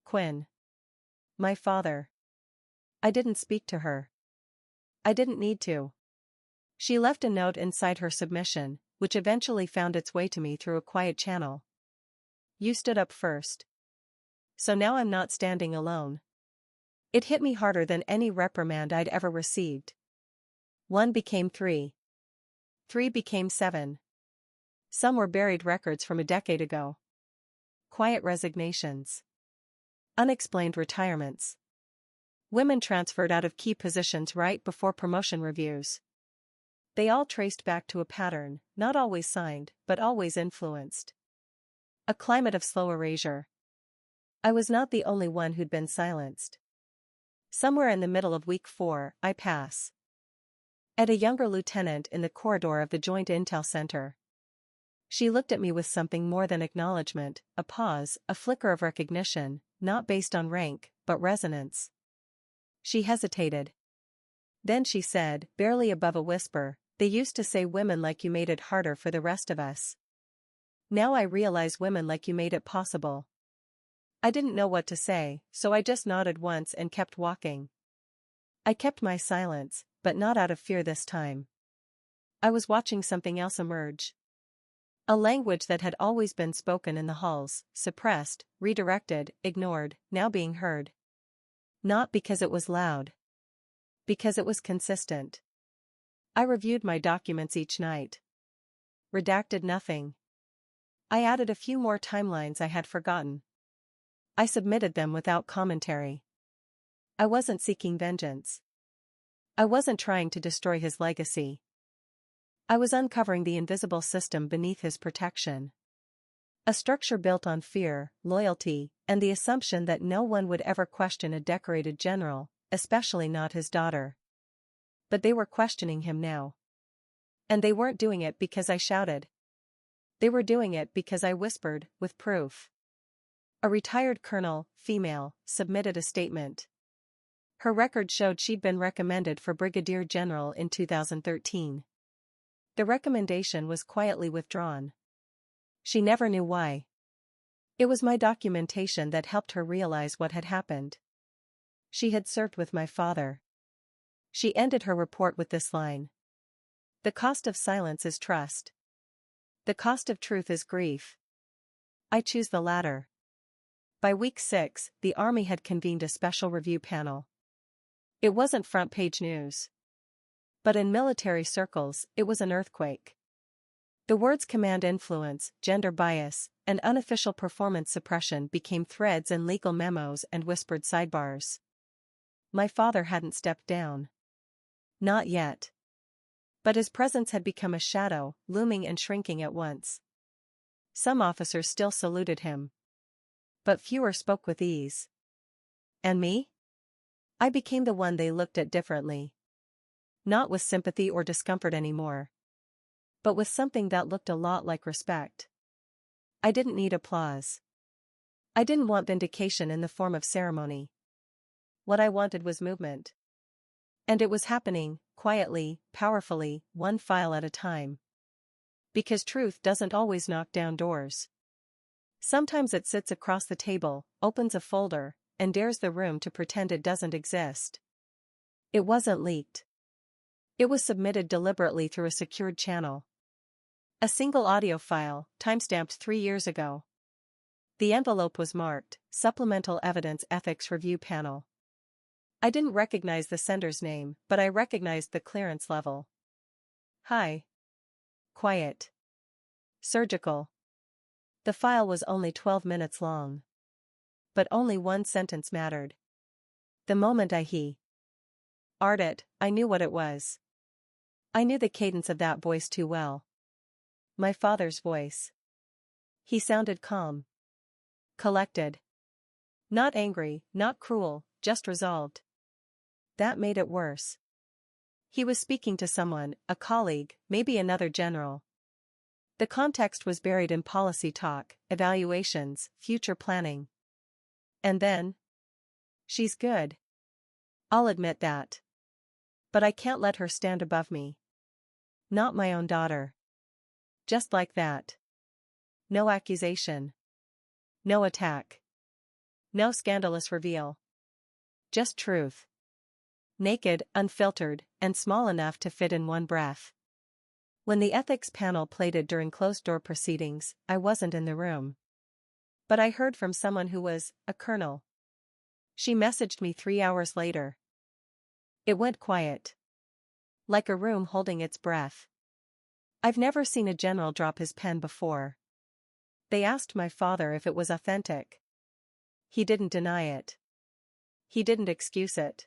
Quinn. My father. I didn't speak to her. I didn't need to. She left a note inside her submission, which eventually found its way to me through a quiet channel. You stood up first. So now I'm not standing alone. It hit me harder than any reprimand I'd ever received. 1 became 3. 3 became 7. Some were buried records from a decade ago. Quiet resignations. Unexplained retirements. Women transferred out of key positions right before promotion reviews. They all traced back to a pattern, not always signed, but always influenced. A climate of slow erasure. I was not the only one who'd been silenced. Somewhere in the middle of week 4, I pass at a younger lieutenant in the corridor of the Joint Intel Center. She looked at me with something more than acknowledgement, a pause, a flicker of recognition, not based on rank, but resonance. She hesitated. Then she said, barely above a whisper, "They used to say women like you made it harder for the rest of us. Now I realize women like you made it possible." I didn't know what to say, so I just nodded once and kept walking. I kept my silence, but not out of fear this time. I was watching something else emerge. A language that had always been spoken in the halls, suppressed, redirected, ignored, now being heard. Not because it was loud. Because it was consistent. I reviewed my documents each night. Redacted nothing. I added a few more timelines I had forgotten. I submitted them without commentary. I wasn't seeking vengeance. I wasn't trying to destroy his legacy. I was uncovering the invisible system beneath his protection. A structure built on fear, loyalty, and the assumption that no one would ever question a decorated general, especially not his daughter. But they were questioning him now. And they weren't doing it because I shouted. They were doing it because I whispered, with proof. A retired colonel, female, submitted a statement. Her record showed she'd been recommended for brigadier general in 2013. The recommendation was quietly withdrawn. She never knew why. It was my documentation that helped her realize what had happened. She had served with my father. She ended her report with this line. The cost of silence is trust. The cost of truth is grief. I choose the latter. By week 6, the Army had convened a special review panel. It wasn't front-page news. But in military circles, it was an earthquake. The words command influence, gender bias, and unofficial performance suppression became threads in legal memos and whispered sidebars. My father hadn't stepped down. Not yet. But his presence had become a shadow, looming and shrinking at once. Some officers still saluted him. But fewer spoke with ease. And me? I became the one they looked at differently. Not with sympathy or discomfort anymore, but with something that looked a lot like respect. I didn't need applause. I didn't want vindication in the form of ceremony. What I wanted was movement. And it was happening, quietly, powerfully, one file at a time. Because truth doesn't always knock down doors. Sometimes it sits across the table, opens a folder, and dares the room to pretend it doesn't exist. It wasn't leaked. It was submitted deliberately through a secured channel. A single audio file, timestamped 3 years ago. The envelope was marked, Supplemental Evidence Ethics Review Panel. I didn't recognize the sender's name, but I recognized the clearance level. High. Quiet. Surgical. The file was only 12 minutes long. But only one sentence mattered. The moment I heard it, I knew what it was. I knew the cadence of that voice too well. My father's voice. He sounded calm. Collected. Not angry, not cruel, just resolved. That made it worse. He was speaking to someone, a colleague, maybe another general. The context was buried in policy talk, evaluations, future planning. And then? She's good. I'll admit that. But I can't let her stand above me. Not my own daughter. Just like that. No accusation. No attack. No scandalous reveal. Just truth. Naked, unfiltered, and small enough to fit in one breath. When the ethics panel played during closed-door proceedings, I wasn't in the room. But I heard from someone who was a colonel. She messaged me 3 hours later. It went quiet. Like a room holding its breath. I've never seen a general drop his pen before. They asked my father if it was authentic. He didn't deny it. He didn't excuse it.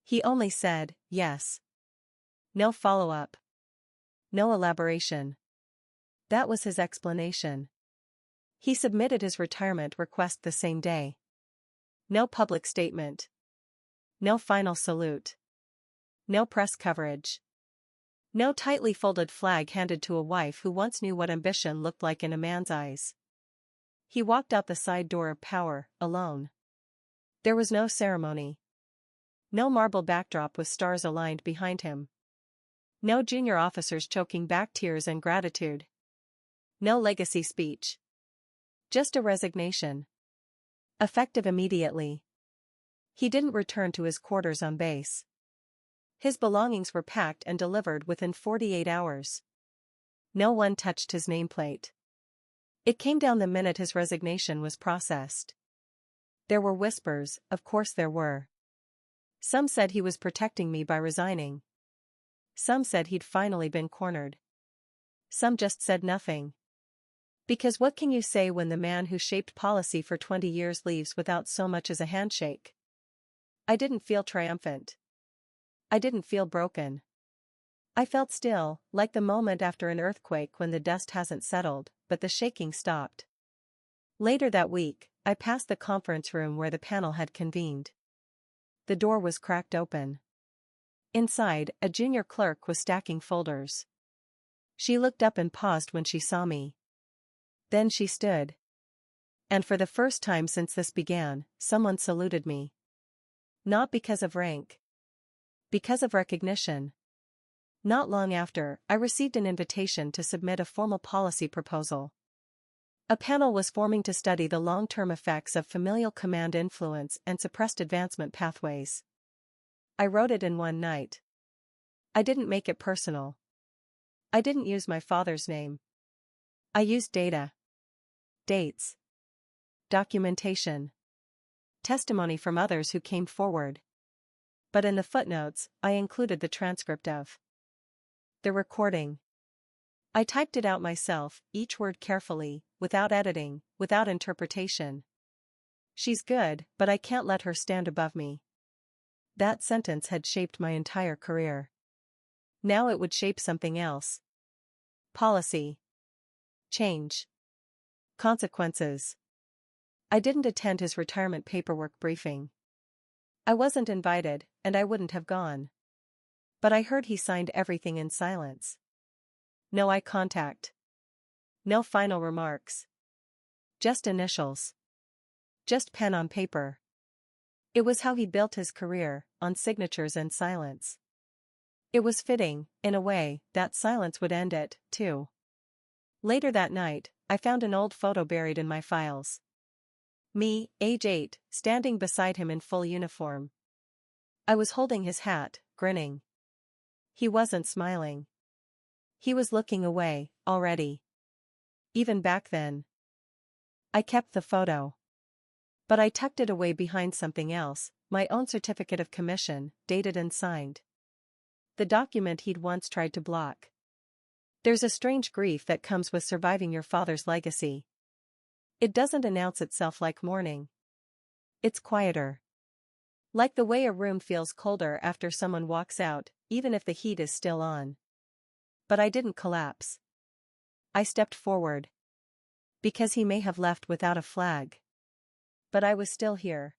He only said, yes. No follow-up. No elaboration. That was his explanation. He submitted his retirement request the same day. No public statement. No final salute. No press coverage. No tightly folded flag handed to a wife who once knew what ambition looked like in a man's eyes. He walked out the side door of power, alone. There was no ceremony. No marble backdrop with stars aligned behind him. No junior officers choking back tears and gratitude. No legacy speech. Just a resignation. Effective immediately. He didn't return to his quarters on base. His belongings were packed and delivered within 48 hours. No one touched his nameplate. It came down the minute his resignation was processed. There were whispers, of course there were. Some said he was protecting me by resigning. Some said he'd finally been cornered. Some just said nothing. Because what can you say when the man who shaped policy for 20 years leaves without so much as a handshake? I didn't feel triumphant. I didn't feel broken. I felt still, like the moment after an earthquake when the dust hasn't settled, but the shaking stopped. Later that week, I passed the conference room where the panel had convened. The door was cracked open. Inside, a junior clerk was stacking folders. She looked up and paused when she saw me. Then she stood. And for the first time since this began, someone saluted me. Not because of rank. Because of recognition. Not long after, I received an invitation to submit a formal policy proposal. A panel was forming to study the long-term effects of familial command influence and suppressed advancement pathways. I wrote it in one night. I didn't make it personal. I didn't use my father's name. I used data. Dates. Documentation. Testimony from others who came forward. But in the footnotes, I included the transcript of the recording. I typed it out myself, each word carefully, without editing, without interpretation. She's good, but I can't let her stand above me. That sentence had shaped my entire career. Now it would shape something else. Policy. Change. Consequences. I didn't attend his retirement paperwork briefing. I wasn't invited, and I wouldn't have gone. But I heard he signed everything in silence. No eye contact. No final remarks. Just initials. Just pen on paper. It was how he built his career, on signatures and silence. It was fitting, in a way, that silence would end it, too. Later that night, I found an old photo buried in my files. Me, age 8, standing beside him in full uniform. I was holding his hat, grinning. He wasn't smiling. He was looking away, already. Even back then. I kept the photo. But I tucked it away behind something else, my own certificate of commission, dated and signed. The document he'd once tried to block. There's a strange grief that comes with surviving your father's legacy. It doesn't announce itself like mourning. It's quieter. Like the way a room feels colder after someone walks out, even if the heat is still on. But I didn't collapse. I stepped forward. Because he may have left without a flag. But I was still here.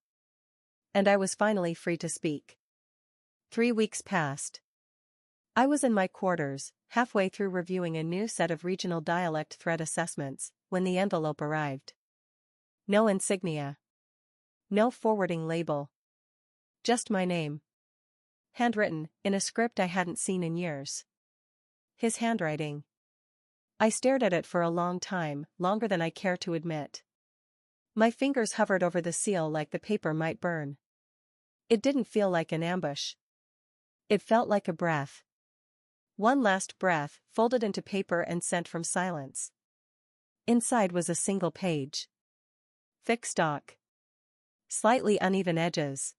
And I was finally free to speak. 3 weeks passed. I was in my quarters, halfway through reviewing a new set of regional dialect threat assessments, when the envelope arrived. No insignia. No forwarding label. Just my name. Handwritten, in a script I hadn't seen in years. His handwriting. I stared at it for a long time, longer than I care to admit. My fingers hovered over the seal like the paper might burn. It didn't feel like an ambush. It felt like a breath. One last breath, folded into paper and sent from silence. Inside was a single page. Thick stock. Slightly uneven edges.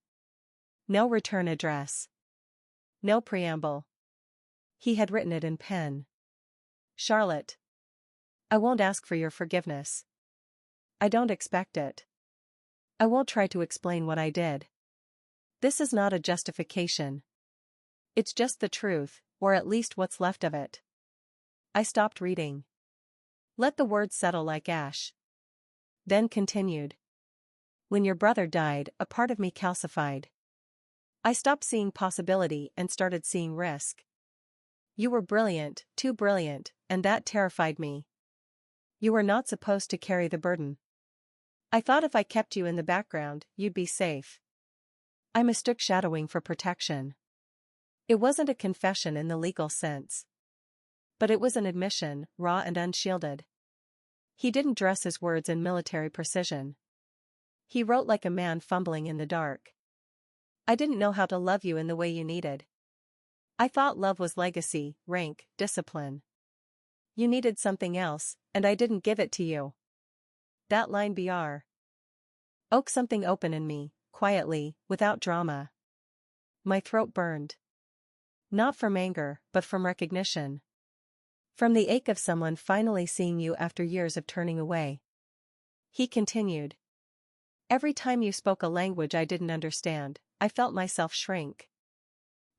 No return address. No preamble. He had written it in pen. Charlotte. I won't ask for your forgiveness. I don't expect it. I won't try to explain what I did. This is not a justification. It's just the truth, or at least what's left of it. I stopped reading. Let the words settle like ash. Then continued. When your brother died, a part of me calcified. I stopped seeing possibility and started seeing risk. You were brilliant, too brilliant, and that terrified me. You were not supposed to carry the burden. I thought if I kept you in the background, you'd be safe. I mistook shadowing for protection. It wasn't a confession in the legal sense. But it was an admission, raw and unshielded. He didn't dress his words in military precision. He wrote like a man fumbling in the dark. I didn't know how to love you in the way you needed. I thought love was legacy, rank, discipline. You needed something else, and I didn't give it to you. That line oak something open in me, quietly, without drama. My throat burned. Not from anger, but from recognition. From the ache of someone finally seeing you after years of turning away. He continued. Every time you spoke a language I didn't understand, I felt myself shrink.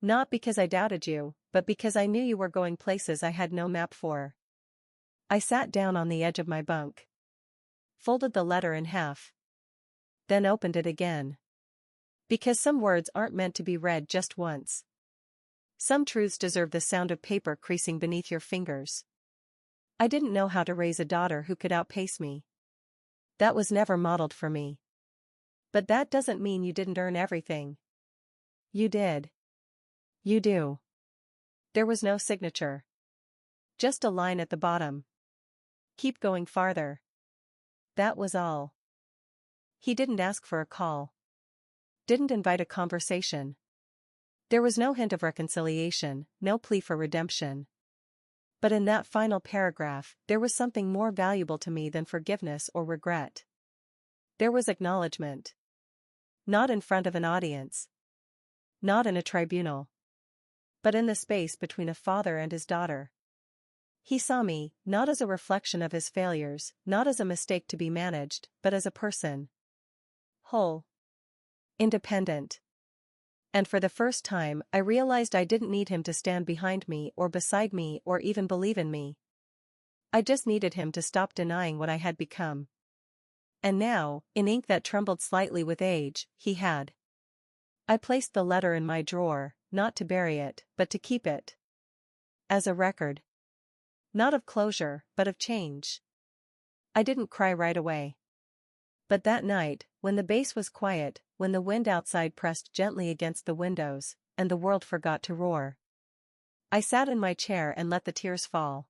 Not because I doubted you, but because I knew you were going places I had no map for. I sat down on the edge of my bunk. Folded the letter in half. Then opened it again. Because some words aren't meant to be read just once. Some truths deserve the sound of paper creasing beneath your fingers. I didn't know how to raise a daughter who could outpace me. That was never modeled for me. But that doesn't mean you didn't earn everything. You did. You do. There was no signature. Just a line at the bottom. Keep going farther. That was all. He didn't ask for a call. Didn't invite a conversation. There was no hint of reconciliation, no plea for redemption. But in that final paragraph, there was something more valuable to me than forgiveness or regret. There was acknowledgement. Not in front of an audience. Not in a tribunal. But in the space between a father and his daughter. He saw me, not as a reflection of his failures, not as a mistake to be managed, but as a person. Whole. Independent. And for the first time, I realized I didn't need him to stand behind me or beside me or even believe in me. I just needed him to stop denying what I had become. And now, in ink that trembled slightly with age, he had. I placed the letter in my drawer, not to bury it, but to keep it. As a record. Not of closure, but of change. I didn't cry right away. But that night, when the bass was quiet, when the wind outside pressed gently against the windows, and the world forgot to roar, I sat in my chair and let the tears fall.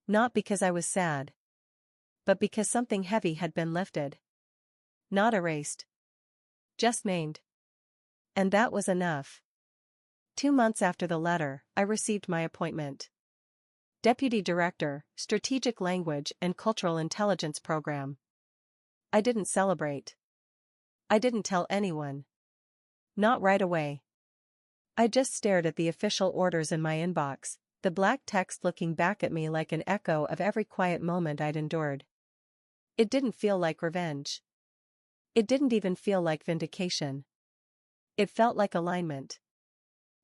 Not because I was sad, but because something heavy had been lifted. Not erased. Just named. And that was enough. 2 months after the letter, I received my appointment. Deputy Director, Strategic Language and Cultural Intelligence Program. I didn't celebrate. I didn't tell anyone. Not right away. I just stared at the official orders in my inbox, the black text looking back at me like an echo of every quiet moment I'd endured. It didn't feel like revenge. It didn't even feel like vindication. It felt like alignment.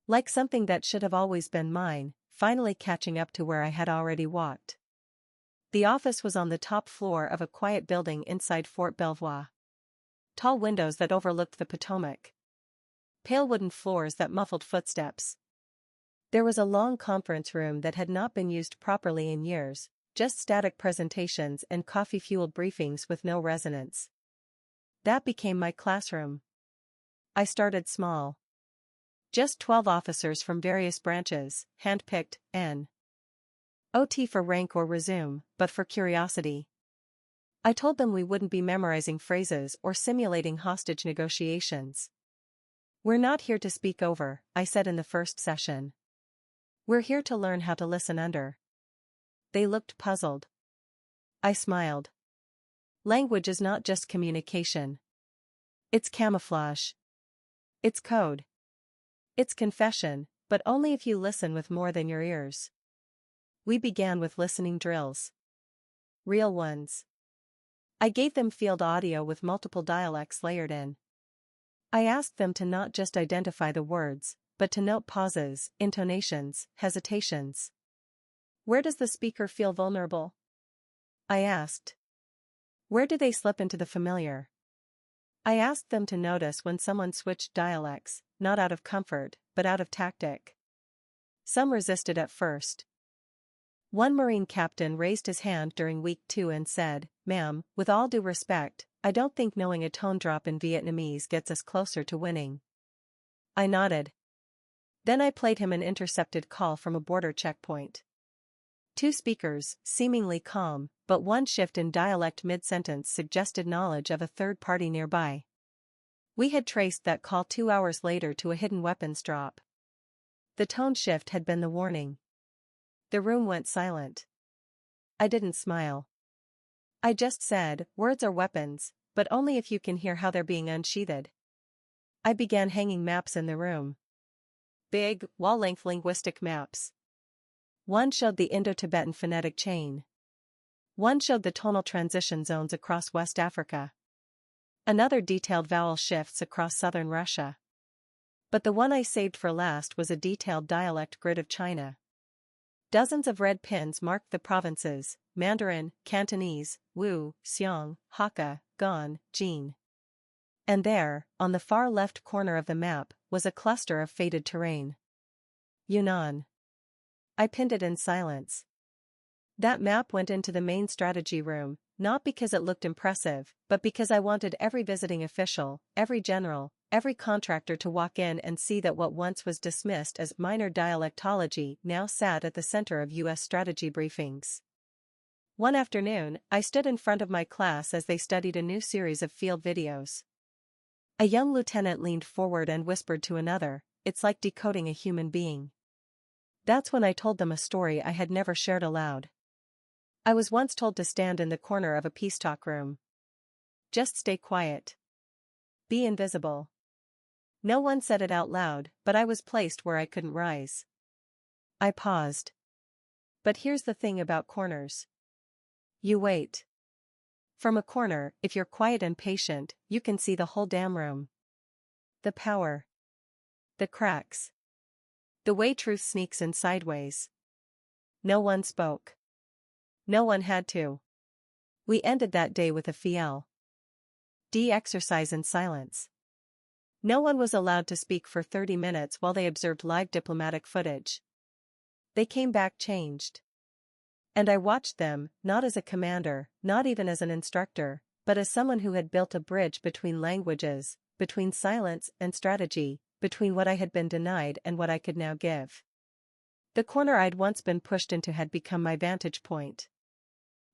Like something that should have always been mine, finally catching up to where I had already walked. The office was on the top floor of a quiet building inside Fort Belvoir. Tall windows that overlooked the Potomac. Pale wooden floors that muffled footsteps. There was a long conference room that had not been used properly in years, just static presentations and coffee-fueled briefings with no resonance. That became my classroom. I started small. Just 12 officers from various branches, handpicked, N.O.T. for rank or resume, but for curiosity. I told them we wouldn't be memorizing phrases or simulating hostage negotiations. We're not here to speak over, I said in the first session. We're here to learn how to listen under. They looked puzzled. I smiled. Language is not just communication. It's camouflage. It's code. It's confession, but only if you listen with more than your ears. We began with listening drills. Real ones. I gave them field audio with multiple dialects layered in. I asked them to not just identify the words, but to note pauses, intonations, hesitations. Where does the speaker feel vulnerable? I asked. Where do they slip into the familiar? I asked them to notice when someone switched dialects, not out of comfort, but out of tactic. Some resisted at first. One Marine captain raised his hand during week 2 and said, "Ma'am, with all due respect, I don't think knowing a tone drop in Vietnamese gets us closer to winning." I nodded. Then I played him an intercepted call from a border checkpoint. 2 speakers, seemingly calm, but one shift in dialect mid-sentence suggested knowledge of a third party nearby. We had traced that call 2 hours later to a hidden weapons drop. The tone shift had been the warning. The room went silent. I didn't smile. I just said, "Words are weapons, but only if you can hear how they're being unsheathed." I began hanging maps in the room. Big, wall-length linguistic maps. One showed the Indo-Tibetan phonetic chain. One showed the tonal transition zones across West Africa. Another detailed vowel shifts across southern Russia. But the one I saved for last was a detailed dialect grid of China. Dozens of red pins marked the provinces: Mandarin, Cantonese, Wu, Xiong, Hakka, Gan, Jin. And there, on the far left corner of the map, was a cluster of faded terrain. Yunnan. I pinned it in silence. That map went into the main strategy room, not because it looked impressive, but because I wanted every visiting official, every general, every contractor to walk in and see that what once was dismissed as minor dialectology now sat at the center of U.S. strategy briefings. One afternoon, I stood in front of my class as they studied a new series of field videos. A young lieutenant leaned forward and whispered to another, "It's like decoding a human being." That's when I told them a story I had never shared aloud. I was once told to stand in the corner of a peace talk room. Just stay quiet. Be invisible. No one said it out loud, but I was placed where I couldn't rise. I paused. But here's the thing about corners. You wait. From a corner, if you're quiet and patient, you can see the whole damn room. The power. The cracks. The way truth sneaks in sideways. No one spoke. No one had to. We ended that day with a FL.D exercise in silence. No one was allowed to speak for 30 minutes while they observed live diplomatic footage. They came back changed. And I watched them, not as a commander, not even as an instructor, but as someone who had built a bridge between languages, between silence and strategy, between what I had been denied and what I could now give. The corner I'd once been pushed into had become my vantage point.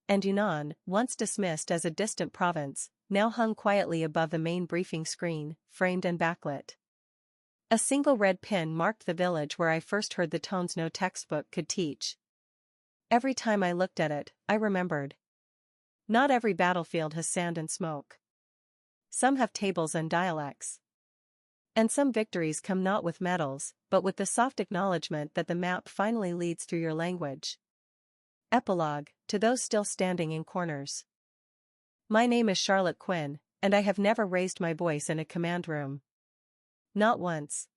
And Yunnan, once dismissed as a distant province, now hung quietly above the main briefing screen, framed and backlit. A single red pin marked the village where I first heard the tones no textbook could teach. Every time I looked at it, I remembered. Not every battlefield has sand and smoke. Some have tables and dialects. And some victories come not with medals, but with the soft acknowledgement that the map finally leads through your language. Epilogue, to those still standing in corners. My name is Charlotte Quinn, and I have never raised my voice in a command room. Not once.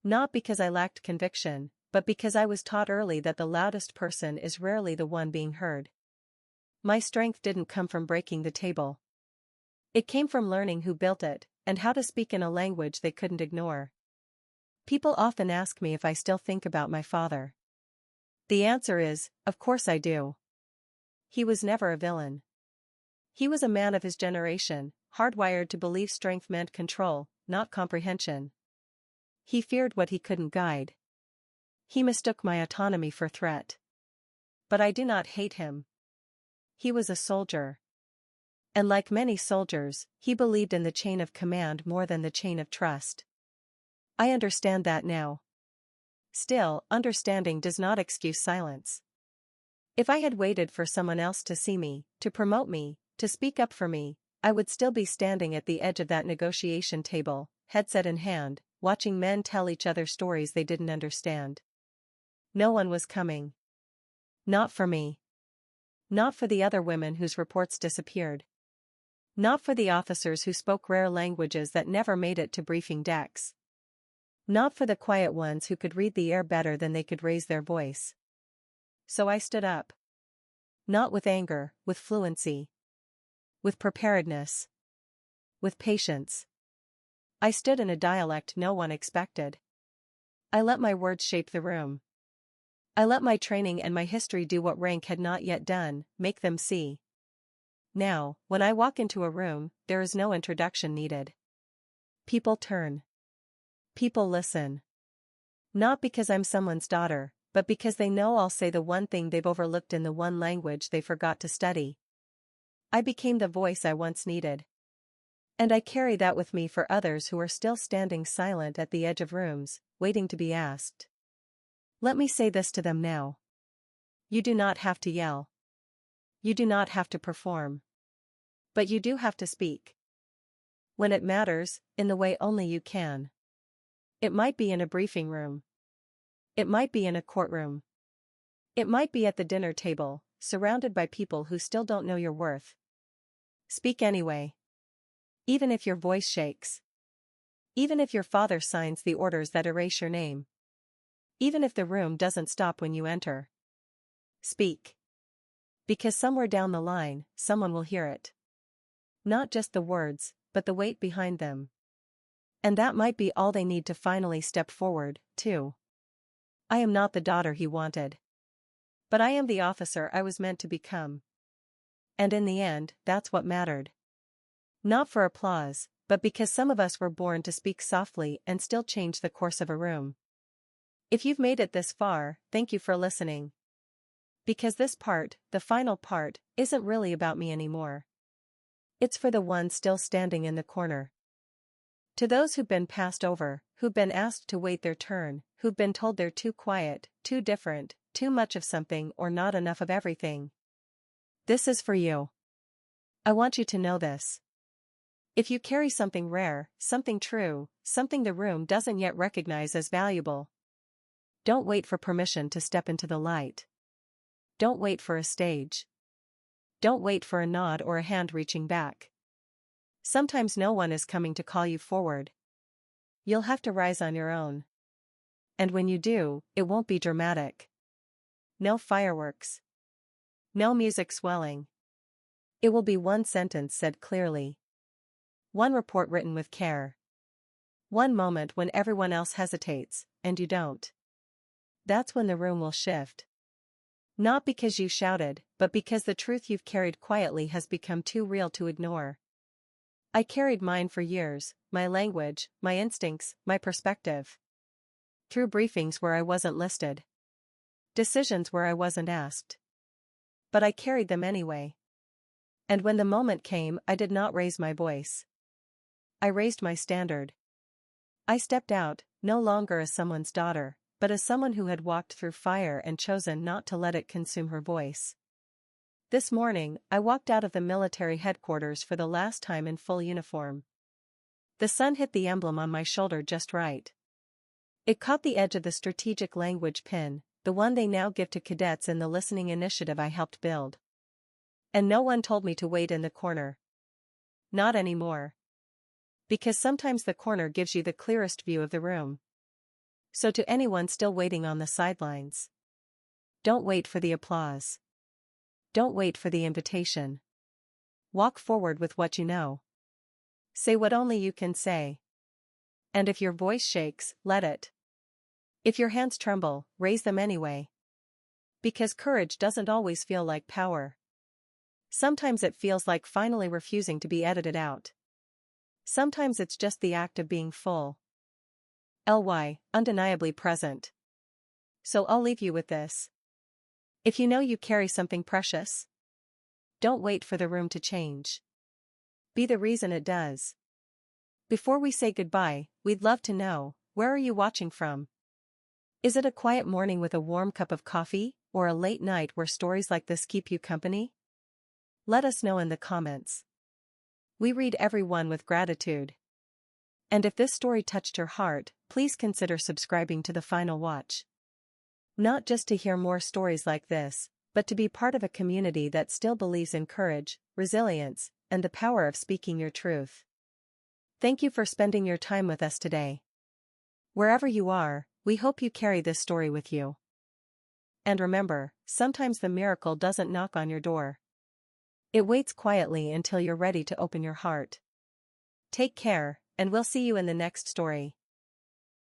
Not because I lacked conviction, but because I was taught early that the loudest person is rarely the one being heard. My strength didn't come from breaking the table. It came from learning who built it, and how to speak in a language they couldn't ignore. People often ask me if I still think about my father. The answer is, of course I do. He was never a villain. He was a man of his generation, hardwired to believe strength meant control, not comprehension. He feared what he couldn't guide. He mistook my autonomy for threat. But I do not hate him. He was a soldier. And like many soldiers, he believed in the chain of command more than the chain of trust. I understand that now. Still, understanding does not excuse silence. If I had waited for someone else to see me, to promote me, to speak up for me, I would still be standing at the edge of that negotiation table, headset in hand, watching men tell each other stories they didn't understand. No one was coming. Not for me. Not for the other women whose reports disappeared. Not for the officers who spoke rare languages that never made it to briefing decks. Not for the quiet ones who could read the air better than they could raise their voice. So I stood up. Not with anger, with fluency. With preparedness. With patience. I stood in a dialect no one expected. I let my words shape the room. I let my training and my history do what rank had not yet done, make them see. Now, when I walk into a room, there is no introduction needed. People turn. People listen. Not because I'm someone's daughter, but because they know I'll say the one thing they've overlooked in the one language they forgot to study. I became the voice I once needed. And I carry that with me for others who are still standing silent at the edge of rooms, waiting to be asked. Let me say this to them now. You do not have to yell. You do not have to perform. But you do have to speak. When it matters, in the way only you can. It might be in a briefing room. It might be in a courtroom. It might be at the dinner table, surrounded by people who still don't know your worth. Speak anyway. Even if your voice shakes. Even if your father signs the orders that erase your name. Even if the room doesn't stop when you enter. Speak. Because somewhere down the line, someone will hear it. Not just the words, but the weight behind them. And that might be all they need to finally step forward, too. I am not the daughter he wanted. But I am the officer I was meant to become. And in the end, that's what mattered. Not for applause, but because some of us were born to speak softly and still change the course of a room. If you've made it this far, thank you for listening. Because this part, the final part, isn't really about me anymore. It's for the ones still standing in the corner. To those who've been passed over, who've been asked to wait their turn, who've been told they're too quiet, too different, too much of something or not enough of everything. This is for you. I want you to know this. If you carry something rare, something true, something the room doesn't yet recognize as valuable, don't wait for permission to step into the light. Don't wait for a stage. Don't wait for a nod or a hand reaching back. Sometimes no one is coming to call you forward. You'll have to rise on your own. And when you do, it won't be dramatic. No fireworks. No music swelling. It will be one sentence said clearly. One report written with care. One moment when everyone else hesitates, and you don't. That's when the room will shift. Not because you shouted, but because the truth you've carried quietly has become too real to ignore. I carried mine for years, my language, my instincts, my perspective. Through briefings where I wasn't listed. Decisions where I wasn't asked. But I carried them anyway. And when the moment came, I did not raise my voice. I raised my standard. I stepped out, no longer as someone's daughter, but as someone who had walked through fire and chosen not to let it consume her voice. This morning, I walked out of the military headquarters for the last time in full uniform. The sun hit the emblem on my shoulder just right. It caught the edge of the strategic language pin, the one they now give to cadets in the listening initiative I helped build. And no one told me to wait in the corner. Not anymore. Because sometimes the corner gives you the clearest view of the room. So to anyone still waiting on the sidelines, don't wait for the applause. Don't wait for the invitation. Walk forward with what you know. Say what only you can say. And if your voice shakes, let it. If your hands tremble, raise them anyway. Because courage doesn't always feel like power. Sometimes it feels like finally refusing to be edited out. Sometimes it's just the act of being full. Undeniably present. So I'll leave you with this. If you know you carry something precious, don't wait for the room to change. Be the reason it does. Before we say goodbye, we'd love to know, where are you watching from? Is it a quiet morning with a warm cup of coffee, or a late night where stories like this keep you company? Let us know in the comments. We read every one with gratitude. And if this story touched your heart, please consider subscribing to The Final Watch. Not just to hear more stories like this, but to be part of a community that still believes in courage, resilience, and the power of speaking your truth. Thank you for spending your time with us today. Wherever you are, we hope you carry this story with you. And remember, sometimes the miracle doesn't knock on your door. It waits quietly until you're ready to open your heart. Take care, and we'll see you in the next story.